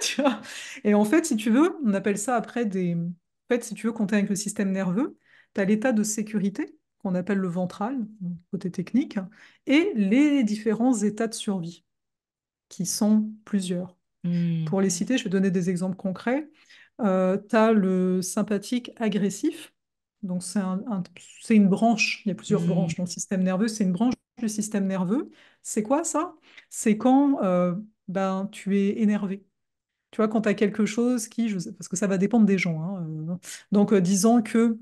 [SPEAKER 2] Tu vois. Et en fait, si tu veux, on appelle ça après des... En fait, si tu veux compter avec le système nerveux, tu as l'état de sécurité, qu'on appelle le ventral, côté technique, et les différents états de survie, qui sont plusieurs.
[SPEAKER 3] Hmm.
[SPEAKER 2] Pour les citer, je vais donner des exemples concrets. Tu as le sympathique agressif. Donc, c'est une branche. Il y a plusieurs
[SPEAKER 3] Hmm.
[SPEAKER 2] branches dans le système nerveux. C'est une branche du système nerveux. C'est quoi ça? C'est quand tu es énervé. Tu vois, quand tu as quelque chose qui, parce que ça va dépendre des gens, hein, donc, disons que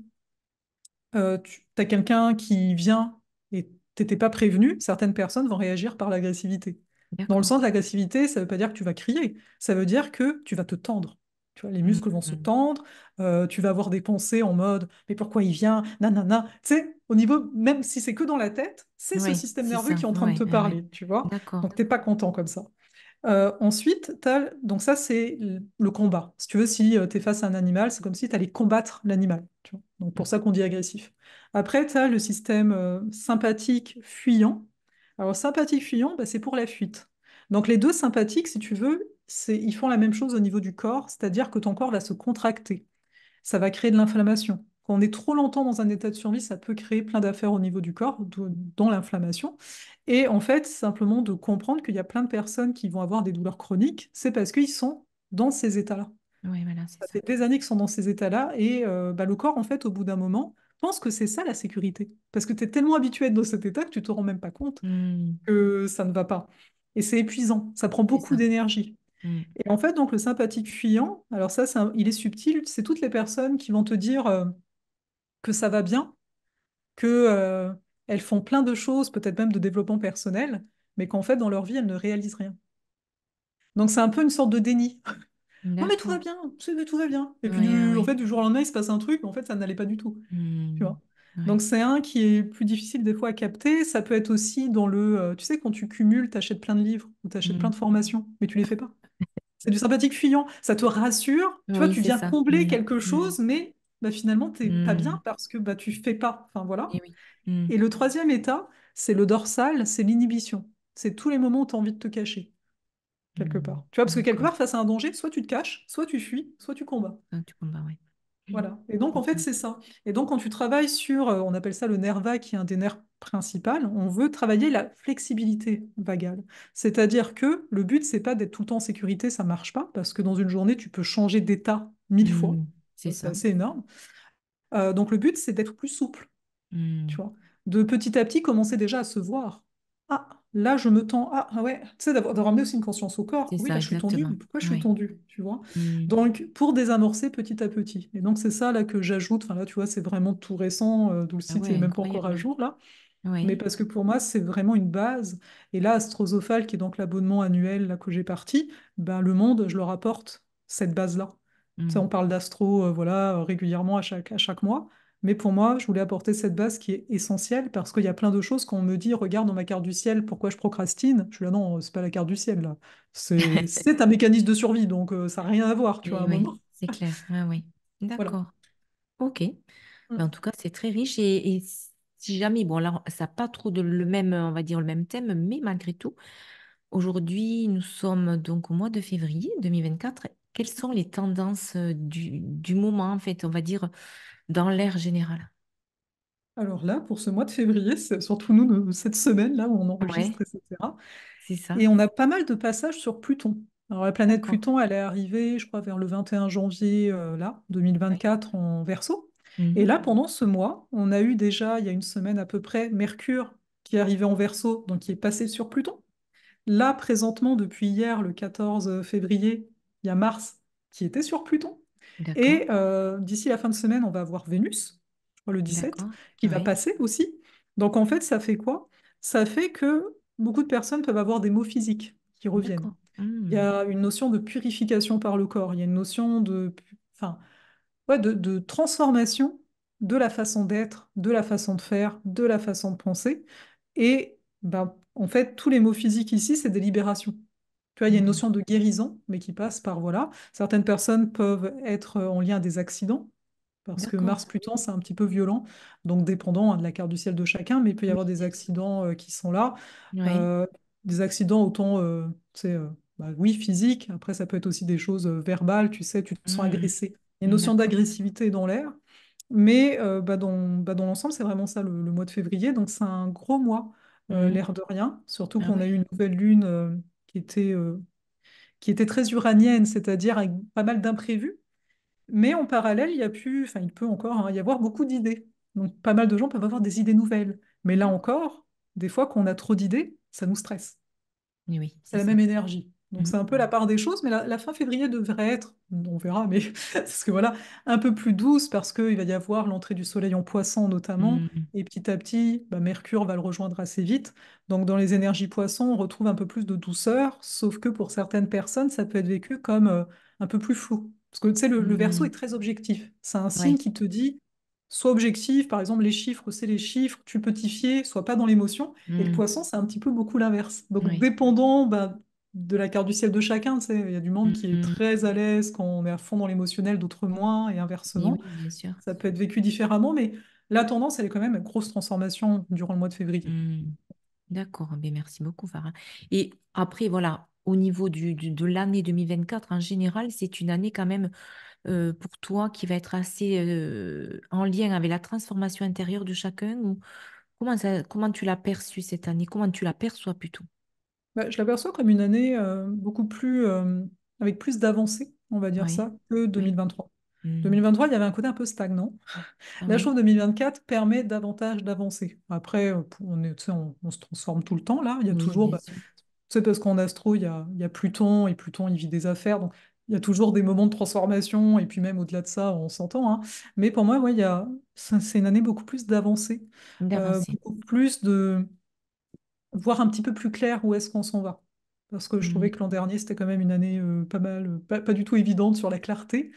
[SPEAKER 2] tu as quelqu'un qui vient et t'étais pas prévenu, certaines personnes vont réagir par l'agressivité. Dans le
[SPEAKER 3] D'accord.
[SPEAKER 2] sens, l'agressivité, ça veut pas dire que tu vas crier, ça veut dire que tu vas te tendre. Tu vois, les
[SPEAKER 3] Hmm.
[SPEAKER 2] muscles vont se
[SPEAKER 3] Hmm.
[SPEAKER 2] tendre, tu vas avoir des pensées en mode mais pourquoi il vient? Nanana. Tu sais, au niveau, même si c'est que dans la tête, c'est ce
[SPEAKER 3] Oui,
[SPEAKER 2] système
[SPEAKER 3] c'est
[SPEAKER 2] nerveux
[SPEAKER 3] ça.
[SPEAKER 2] qui est en train de
[SPEAKER 3] Oui,
[SPEAKER 2] te
[SPEAKER 3] oui, oui.
[SPEAKER 2] parler, tu vois.
[SPEAKER 3] D'accord.
[SPEAKER 2] Donc, t'es pas content comme ça. Ensuite, donc ça, c'est le combat. Si tu veux, si tu es face à un animal, c'est comme si tu allais combattre l'animal. Tu vois. Donc
[SPEAKER 3] Hmm.
[SPEAKER 2] pour ça qu'on dit agressif. Après, tu as le système sympathique fuyant. Alors, sympathique fuyant, c'est pour la fuite. Donc les deux sympathiques, si tu veux, ils font la même chose au niveau du corps, c'est-à-dire que ton corps va se contracter, ça va créer de l'inflammation. Quand on est trop longtemps dans un état de survie, ça peut créer plein d'affaires au niveau du corps, dont l'inflammation. Et en fait, simplement de comprendre qu'il y a plein de personnes qui vont avoir des douleurs chroniques, c'est parce qu'ils sont dans ces états-là.
[SPEAKER 3] Oui, voilà, c'est
[SPEAKER 2] Ça
[SPEAKER 3] ça.
[SPEAKER 2] fait des années qu'ils sont dans ces états-là et le corps, en fait, au bout d'un moment, pense que c'est ça la sécurité. Parce que tu es tellement habitué à être dans cet état que tu te rends même pas compte
[SPEAKER 3] Hmm.
[SPEAKER 2] que ça ne va pas. Et c'est épuisant, ça prend
[SPEAKER 3] C'est
[SPEAKER 2] beaucoup
[SPEAKER 3] ça.
[SPEAKER 2] d'énergie.
[SPEAKER 3] Hmm.
[SPEAKER 2] Et en fait, donc le sympathique fuyant, alors ça, il est subtil, c'est toutes les personnes qui vont te dire que ça va bien, que elles font plein de choses, peut-être même de développement personnel, mais qu'en fait, dans leur vie, elles ne réalisent rien. Donc c'est un peu une sorte de déni. Non mais tout va
[SPEAKER 3] D'accord.
[SPEAKER 2] bien, tout va bien. Et puis
[SPEAKER 3] Oui, oui,
[SPEAKER 2] en
[SPEAKER 3] oui.
[SPEAKER 2] fait, du jour au lendemain, il se passe un truc, mais en fait, ça n'allait pas du tout. Tu
[SPEAKER 3] Hmm.
[SPEAKER 2] vois.
[SPEAKER 3] Oui.
[SPEAKER 2] Donc c'est un qui est plus difficile des fois à capter. Ça peut être aussi dans tu sais, quand tu cumules, tu achètes plein de livres ou tu achètes plein
[SPEAKER 3] Hmm.
[SPEAKER 2] de formations, mais tu les fais pas. C'est du sympathique fuyant. Ça te rassure. Tu vois,
[SPEAKER 3] Oui,
[SPEAKER 2] tu
[SPEAKER 3] c'est
[SPEAKER 2] viens
[SPEAKER 3] ça.
[SPEAKER 2] combler
[SPEAKER 3] Hmm.
[SPEAKER 2] quelque
[SPEAKER 3] Hmm.
[SPEAKER 2] chose, mais finalement, t'es pas
[SPEAKER 3] Hmm.
[SPEAKER 2] bien parce que tu fais pas. Enfin, voilà.
[SPEAKER 3] Eh oui. Hmm.
[SPEAKER 2] Et le troisième état, c'est le dorsal, c'est l'inhibition. C'est tous les moments où tu as envie de te cacher, quelque
[SPEAKER 3] Hmm.
[SPEAKER 2] part. Tu vois, parce que quelque
[SPEAKER 3] D'accord.
[SPEAKER 2] part, face à un danger, soit tu te caches, soit tu fuis, soit tu combats.
[SPEAKER 3] Ah, tu combats, oui. Hmm.
[SPEAKER 2] Voilà. Et donc, en fait,
[SPEAKER 3] Ok.
[SPEAKER 2] c'est ça. Et donc, quand tu travailles sur, on appelle ça le nerf vague, qui est un des nerfs principaux, on veut travailler la flexibilité vagale. C'est-à-dire que le but, c'est pas d'être tout le temps en sécurité, ça marche pas, parce que dans une journée, tu peux changer d'état 1000 fois.
[SPEAKER 3] Hmm. C'est
[SPEAKER 2] C'est
[SPEAKER 3] ça.
[SPEAKER 2] assez énorme. Donc, le but, c'est d'être plus souple, tu
[SPEAKER 3] Hmm.
[SPEAKER 2] vois. De petit à petit, commencer déjà à se voir. Ah, là, je me tends. Ah, ah ouais, tu sais, de ramener aussi une conscience au corps.
[SPEAKER 3] C'est
[SPEAKER 2] Oui,
[SPEAKER 3] ça,
[SPEAKER 2] là, je suis tendu,
[SPEAKER 3] exactement.
[SPEAKER 2] mais pourquoi je suis
[SPEAKER 3] Oui.
[SPEAKER 2] tendu, tu vois?
[SPEAKER 3] Hmm.
[SPEAKER 2] Donc, pour désamorcer petit à petit. Et donc, c'est ça, là, que j'ajoute. Enfin, là, tu vois, c'est vraiment tout récent, d'où le
[SPEAKER 3] Ah
[SPEAKER 2] site
[SPEAKER 3] ouais,
[SPEAKER 2] n'est même pas encore à
[SPEAKER 3] incroyable.
[SPEAKER 2] jour, là. Mais
[SPEAKER 3] Oui.
[SPEAKER 2] parce que pour moi, c'est vraiment une base. Et là, Astrosophal, qui est donc l'abonnement annuel là, que j'ai parti, le monde, je leur apporte cette base-là. Tu sais,
[SPEAKER 3] Hmm.
[SPEAKER 2] on parle d'astro voilà, régulièrement à chaque mois. Mais pour moi, je voulais apporter cette base qui est essentielle parce qu'il y a plein de choses quand on me dit, regarde dans ma carte du ciel, pourquoi je procrastine? Je suis là, non, c'est pas la carte du ciel, là. C'est un mécanisme de survie, donc ça n'a rien à voir, tu vois, à
[SPEAKER 3] Et
[SPEAKER 2] un
[SPEAKER 3] oui,
[SPEAKER 2] moment.
[SPEAKER 3] c'est clair. Ah oui.
[SPEAKER 2] Voilà.
[SPEAKER 3] D'accord. Ok.
[SPEAKER 2] Mm.
[SPEAKER 3] Mais en tout cas, c'est très riche et si jamais, bon là, ça n'a pas trop le même, on va dire le même thème, mais malgré tout, aujourd'hui, nous sommes donc au mois de février 2024. Quelles sont les tendances du moment, en fait, on va dire, dans l'ère générale?
[SPEAKER 2] Alors là, pour ce mois de février, c'est surtout nous, cette semaine, là où on
[SPEAKER 3] Ouais,
[SPEAKER 2] enregistre, etc.
[SPEAKER 3] c'est ça.
[SPEAKER 2] Et on a pas mal de passages sur Pluton. Alors, la planète
[SPEAKER 1] D'accord.
[SPEAKER 2] Pluton, elle est arrivée, je crois, vers le 21 janvier, là,
[SPEAKER 1] Oui.
[SPEAKER 2] 2024, en Verseau. Et
[SPEAKER 1] Mhm.
[SPEAKER 2] là, pendant ce mois, on a eu déjà, il y a une semaine à peu près, Mercure qui est arrivé en Verseau, donc qui est passé sur Pluton. Là, présentement, depuis hier, le 14 février, il y a Mars qui était sur Pluton.
[SPEAKER 1] D'accord.
[SPEAKER 2] Et d'ici la fin de semaine, on va avoir Vénus, je crois le 17,
[SPEAKER 1] D'accord.
[SPEAKER 2] qui va
[SPEAKER 1] Oui.
[SPEAKER 2] passer aussi. Donc en fait, ça fait quoi? Ça fait que beaucoup de personnes peuvent avoir des maux physiques qui reviennent.
[SPEAKER 1] D'accord.
[SPEAKER 2] Il y
[SPEAKER 1] Mhm.
[SPEAKER 2] a une notion de purification par le corps, il y a une notion enfin, ouais, de transformation de la façon d'être, de la façon de faire, de la façon de penser. Et ben, en fait, tous les maux physiques ici, c'est des libérations. Tu vois, il y a une
[SPEAKER 1] Mhm.
[SPEAKER 2] notion de guérison, mais qui passe par, voilà, certaines personnes peuvent être en lien à des accidents, parce que
[SPEAKER 1] D'accord.
[SPEAKER 2] Mars-Pluton, c'est un petit peu violent, donc dépendant de la carte du ciel de chacun, mais il peut y
[SPEAKER 1] Oui,
[SPEAKER 2] avoir des
[SPEAKER 1] bien sûr.
[SPEAKER 2] accidents qui sont là.
[SPEAKER 1] Oui.
[SPEAKER 2] Euh, des accidents autant, tu sais, bah oui, physiques, après ça peut être aussi des choses verbales, tu sais, tu te sens
[SPEAKER 1] Mhm.
[SPEAKER 2] agressé. Il y a une notion
[SPEAKER 1] D'accord.
[SPEAKER 2] d'agressivité dans l'air, mais dans l'ensemble, c'est vraiment ça le mois de février, donc c'est un gros mois,
[SPEAKER 1] Mhm.
[SPEAKER 2] l'air de rien, surtout
[SPEAKER 1] Ah
[SPEAKER 2] qu'on a eu
[SPEAKER 1] oui.
[SPEAKER 2] une nouvelle lune qui était, euh, qui était très uranienne, c'est-à-dire avec pas mal d'imprévus. Mais en parallèle, enfin, il peut encore y avoir beaucoup d'idées. Donc, pas mal de gens peuvent avoir des idées nouvelles. Mais là
[SPEAKER 1] D'accord.
[SPEAKER 2] encore, des fois, quand on a trop d'idées, ça nous stresse.
[SPEAKER 1] Oui, oui,
[SPEAKER 2] C'est
[SPEAKER 1] c'est
[SPEAKER 2] la
[SPEAKER 1] ça.
[SPEAKER 2] même énergie. Donc, c'est
[SPEAKER 1] Mhm.
[SPEAKER 2] un peu la part des choses, mais la fin février devrait être, on verra, mais parce que voilà, un peu plus douce parce qu'il va y avoir l'entrée du soleil en poisson notamment.
[SPEAKER 1] Mhm.
[SPEAKER 2] Et petit à petit, bah, Mercure va le rejoindre assez vite. Donc, dans les énergies poissons, on retrouve un peu plus de douceur, sauf que pour certaines personnes, ça peut être vécu comme un peu plus flou. Parce que tu sais, le Verseau est
[SPEAKER 1] Mhm.
[SPEAKER 2] très objectif. C'est un signe
[SPEAKER 1] Oui.
[SPEAKER 2] qui te dit, sois objectif, par exemple, les chiffres, c'est les chiffres, tu peux t'y fier, sois pas dans l'émotion. Et le
[SPEAKER 1] Mhm.
[SPEAKER 2] poisson, c'est un petit peu beaucoup l'inverse. Donc,
[SPEAKER 1] Oui.
[SPEAKER 2] dépendant bah, de la carte du ciel de chacun, tu sais, il y a du monde qui est
[SPEAKER 1] Mhm.
[SPEAKER 2] très à l'aise quand on est à fond dans l'émotionnel, d'autres moins, et
[SPEAKER 1] Oui,
[SPEAKER 2] inversement.
[SPEAKER 1] oui, bien sûr.
[SPEAKER 2] Ça peut être vécu différemment, mais la tendance, elle est quand même une grosse transformation durant le mois de février.
[SPEAKER 1] Mhm. D'accord. Ben, merci beaucoup, Farah. Et après, voilà, au niveau de l'année 2024, en général, c'est une année quand même pour toi qui va être assez en lien avec la transformation intérieure de chacun ou comment tu l'as perçue cette année? Comment tu la perçois plutôt?
[SPEAKER 2] Bah, je l'aperçois comme une année beaucoup plus, avec plus d'avancées, on va dire
[SPEAKER 1] Oui,
[SPEAKER 2] ça, que
[SPEAKER 1] oui.
[SPEAKER 2] 2023.
[SPEAKER 1] Mhm.
[SPEAKER 2] 2023, il y avait un côté un peu stagnant.
[SPEAKER 1] Ah
[SPEAKER 2] Là, je
[SPEAKER 1] oui,
[SPEAKER 2] trouve que 2024 permet davantage d'avancer. Après, tu sais, on se transforme tout le temps, là. Il y a
[SPEAKER 1] oui,
[SPEAKER 2] toujours,
[SPEAKER 1] bien
[SPEAKER 2] bah,
[SPEAKER 1] sûr.
[SPEAKER 2] tu sais, parce qu'en astro, il y a Pluton, et Pluton, il vit des affaires, donc il y a toujours des moments de transformation, et puis même au-delà de ça, on s'entend, hein. Mais pour moi, ouais, c'est une année beaucoup plus d'avancée,
[SPEAKER 1] D'avancer.
[SPEAKER 2] beaucoup plus de voir un petit peu plus clair où est-ce qu'on s'en va. Parce que je trouvais
[SPEAKER 1] Mhm.
[SPEAKER 2] que l'an dernier, c'était quand même une année pas mal, pas du tout évidente sur la clarté.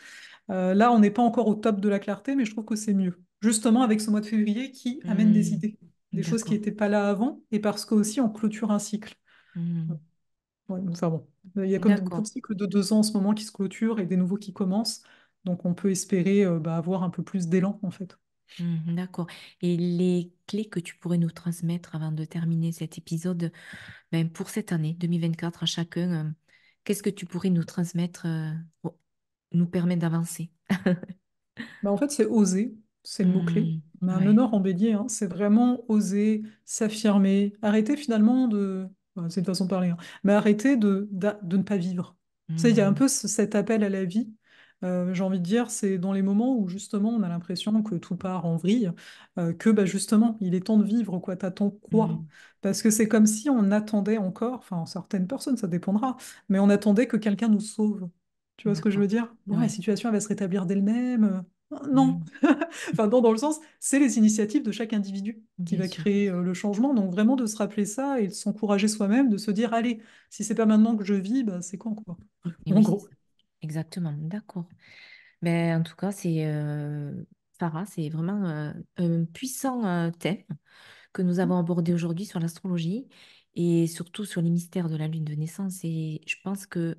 [SPEAKER 2] Là, on n'est pas encore au top de la clarté, mais je trouve que c'est mieux. Justement, avec ce mois de février qui amène des
[SPEAKER 1] Mhm.
[SPEAKER 2] idées, des choses qui
[SPEAKER 1] D'accord.
[SPEAKER 2] n'étaient pas là avant, et parce qu'aussi on clôture un cycle.
[SPEAKER 1] Mhm.
[SPEAKER 2] Ouais, enfin bon, il y a comme beaucoup
[SPEAKER 1] D'accord.
[SPEAKER 2] de cycles de 2 ans en ce moment qui se clôturent et des nouveaux qui commencent. Donc on peut espérer bah, avoir un peu plus d'élan en fait.
[SPEAKER 1] Mhm. D'accord. Et les clés que tu pourrais nous transmettre avant de terminer cet épisode, ben, pour cette année 2024 à chacun, qu'est-ce que tu pourrais nous transmettre pour nous permettre d'avancer?
[SPEAKER 2] Bah, en fait, c'est oser, c'est le mot-clé.
[SPEAKER 1] Mhm.
[SPEAKER 2] On a un
[SPEAKER 1] Ouais.
[SPEAKER 2] honneur en bélier, hein. C'est vraiment oser, s'affirmer, arrêter finalement de... enfin, c'est une façon de parler, hein. Mais arrêter de ne pas vivre. Tu sais, il y a un
[SPEAKER 1] Mhm.
[SPEAKER 2] peu cet appel à la vie. J'ai envie de dire, c'est dans les moments où justement on a l'impression que tout part en vrille, que bah, justement, il est temps de vivre, quoi. T'attends quoi?
[SPEAKER 1] Mhm.
[SPEAKER 2] Parce que c'est comme si on attendait encore, enfin certaines personnes, ça dépendra, mais on attendait que quelqu'un nous sauve. Tu vois ce que je
[SPEAKER 1] D'accord.
[SPEAKER 2] veux dire? Bon, la
[SPEAKER 1] Oui.
[SPEAKER 2] situation elle va se rétablir d'elle-même. Non,
[SPEAKER 1] Mhm.
[SPEAKER 2] enfin non, dans le sens, c'est les initiatives de chaque individu qui
[SPEAKER 1] Bien
[SPEAKER 2] va
[SPEAKER 1] sûr.
[SPEAKER 2] créer le changement. Donc vraiment de se rappeler ça et de s'encourager soi-même, de se dire, allez, si c'est pas maintenant que je vis, bah, c'est quand quoi?
[SPEAKER 1] Et
[SPEAKER 2] En
[SPEAKER 1] oui, c'est
[SPEAKER 2] gros.
[SPEAKER 1] ça. Exactement. D'accord. Ben, en tout cas, Farah, c'est vraiment un puissant thème que nous avons abordé aujourd'hui sur l'astrologie et surtout sur les mystères de la lune de naissance. Et je pense que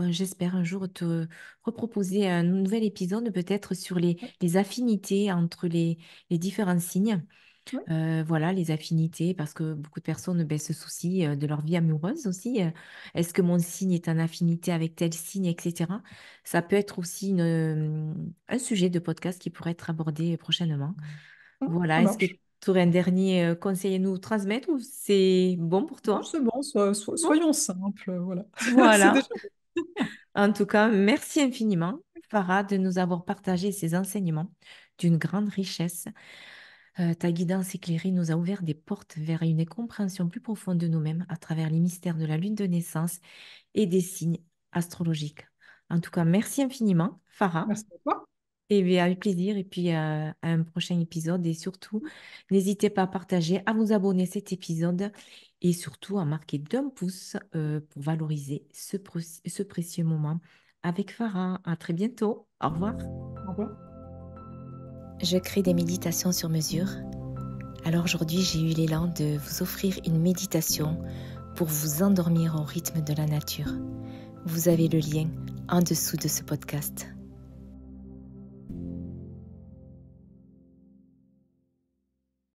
[SPEAKER 1] j'espère un jour te reproposer un nouvel épisode, peut-être sur les affinités entre les différents signes.
[SPEAKER 2] Ouais.
[SPEAKER 1] Voilà, les affinités, parce que beaucoup de personnes ben, se soucient de leur vie amoureuse aussi. Est-ce que mon signe est en affinité avec tel signe, etc. Ça peut être aussi un sujet de podcast qui pourrait être abordé prochainement.
[SPEAKER 2] Ouais, ça
[SPEAKER 1] Voilà, est-ce que
[SPEAKER 2] marche.
[SPEAKER 1] tu aurais un dernier conseil à nous transmettre ou c'est bon pour
[SPEAKER 2] Bon,
[SPEAKER 1] toi?
[SPEAKER 2] c'est bon,
[SPEAKER 1] Bon,
[SPEAKER 2] soyons simples, voilà. C'est
[SPEAKER 1] voilà.
[SPEAKER 2] déjà
[SPEAKER 1] En tout cas, merci infiniment, Farah, de nous avoir partagé ces enseignements d'une grande richesse. Ta guidance éclairée nous a ouvert des portes vers une compréhension plus profonde de nous-mêmes à travers les mystères de la lune de naissance et des signes astrologiques. En tout cas, merci infiniment, Farah.
[SPEAKER 2] Merci à toi.
[SPEAKER 1] Et bien, avec plaisir. Et puis, à un prochain épisode. Et surtout, n'hésitez pas à partager, à vous abonner à cet épisode et surtout à marquer d'un pouce pour valoriser ce précieux moment avec Farah. À très bientôt. Au revoir.
[SPEAKER 2] Au revoir.
[SPEAKER 3] Je crée des méditations sur mesure. Alors aujourd'hui, j'ai eu l'élan de vous offrir une méditation pour vous endormir au rythme de la nature. Vous avez le lien en dessous de ce podcast.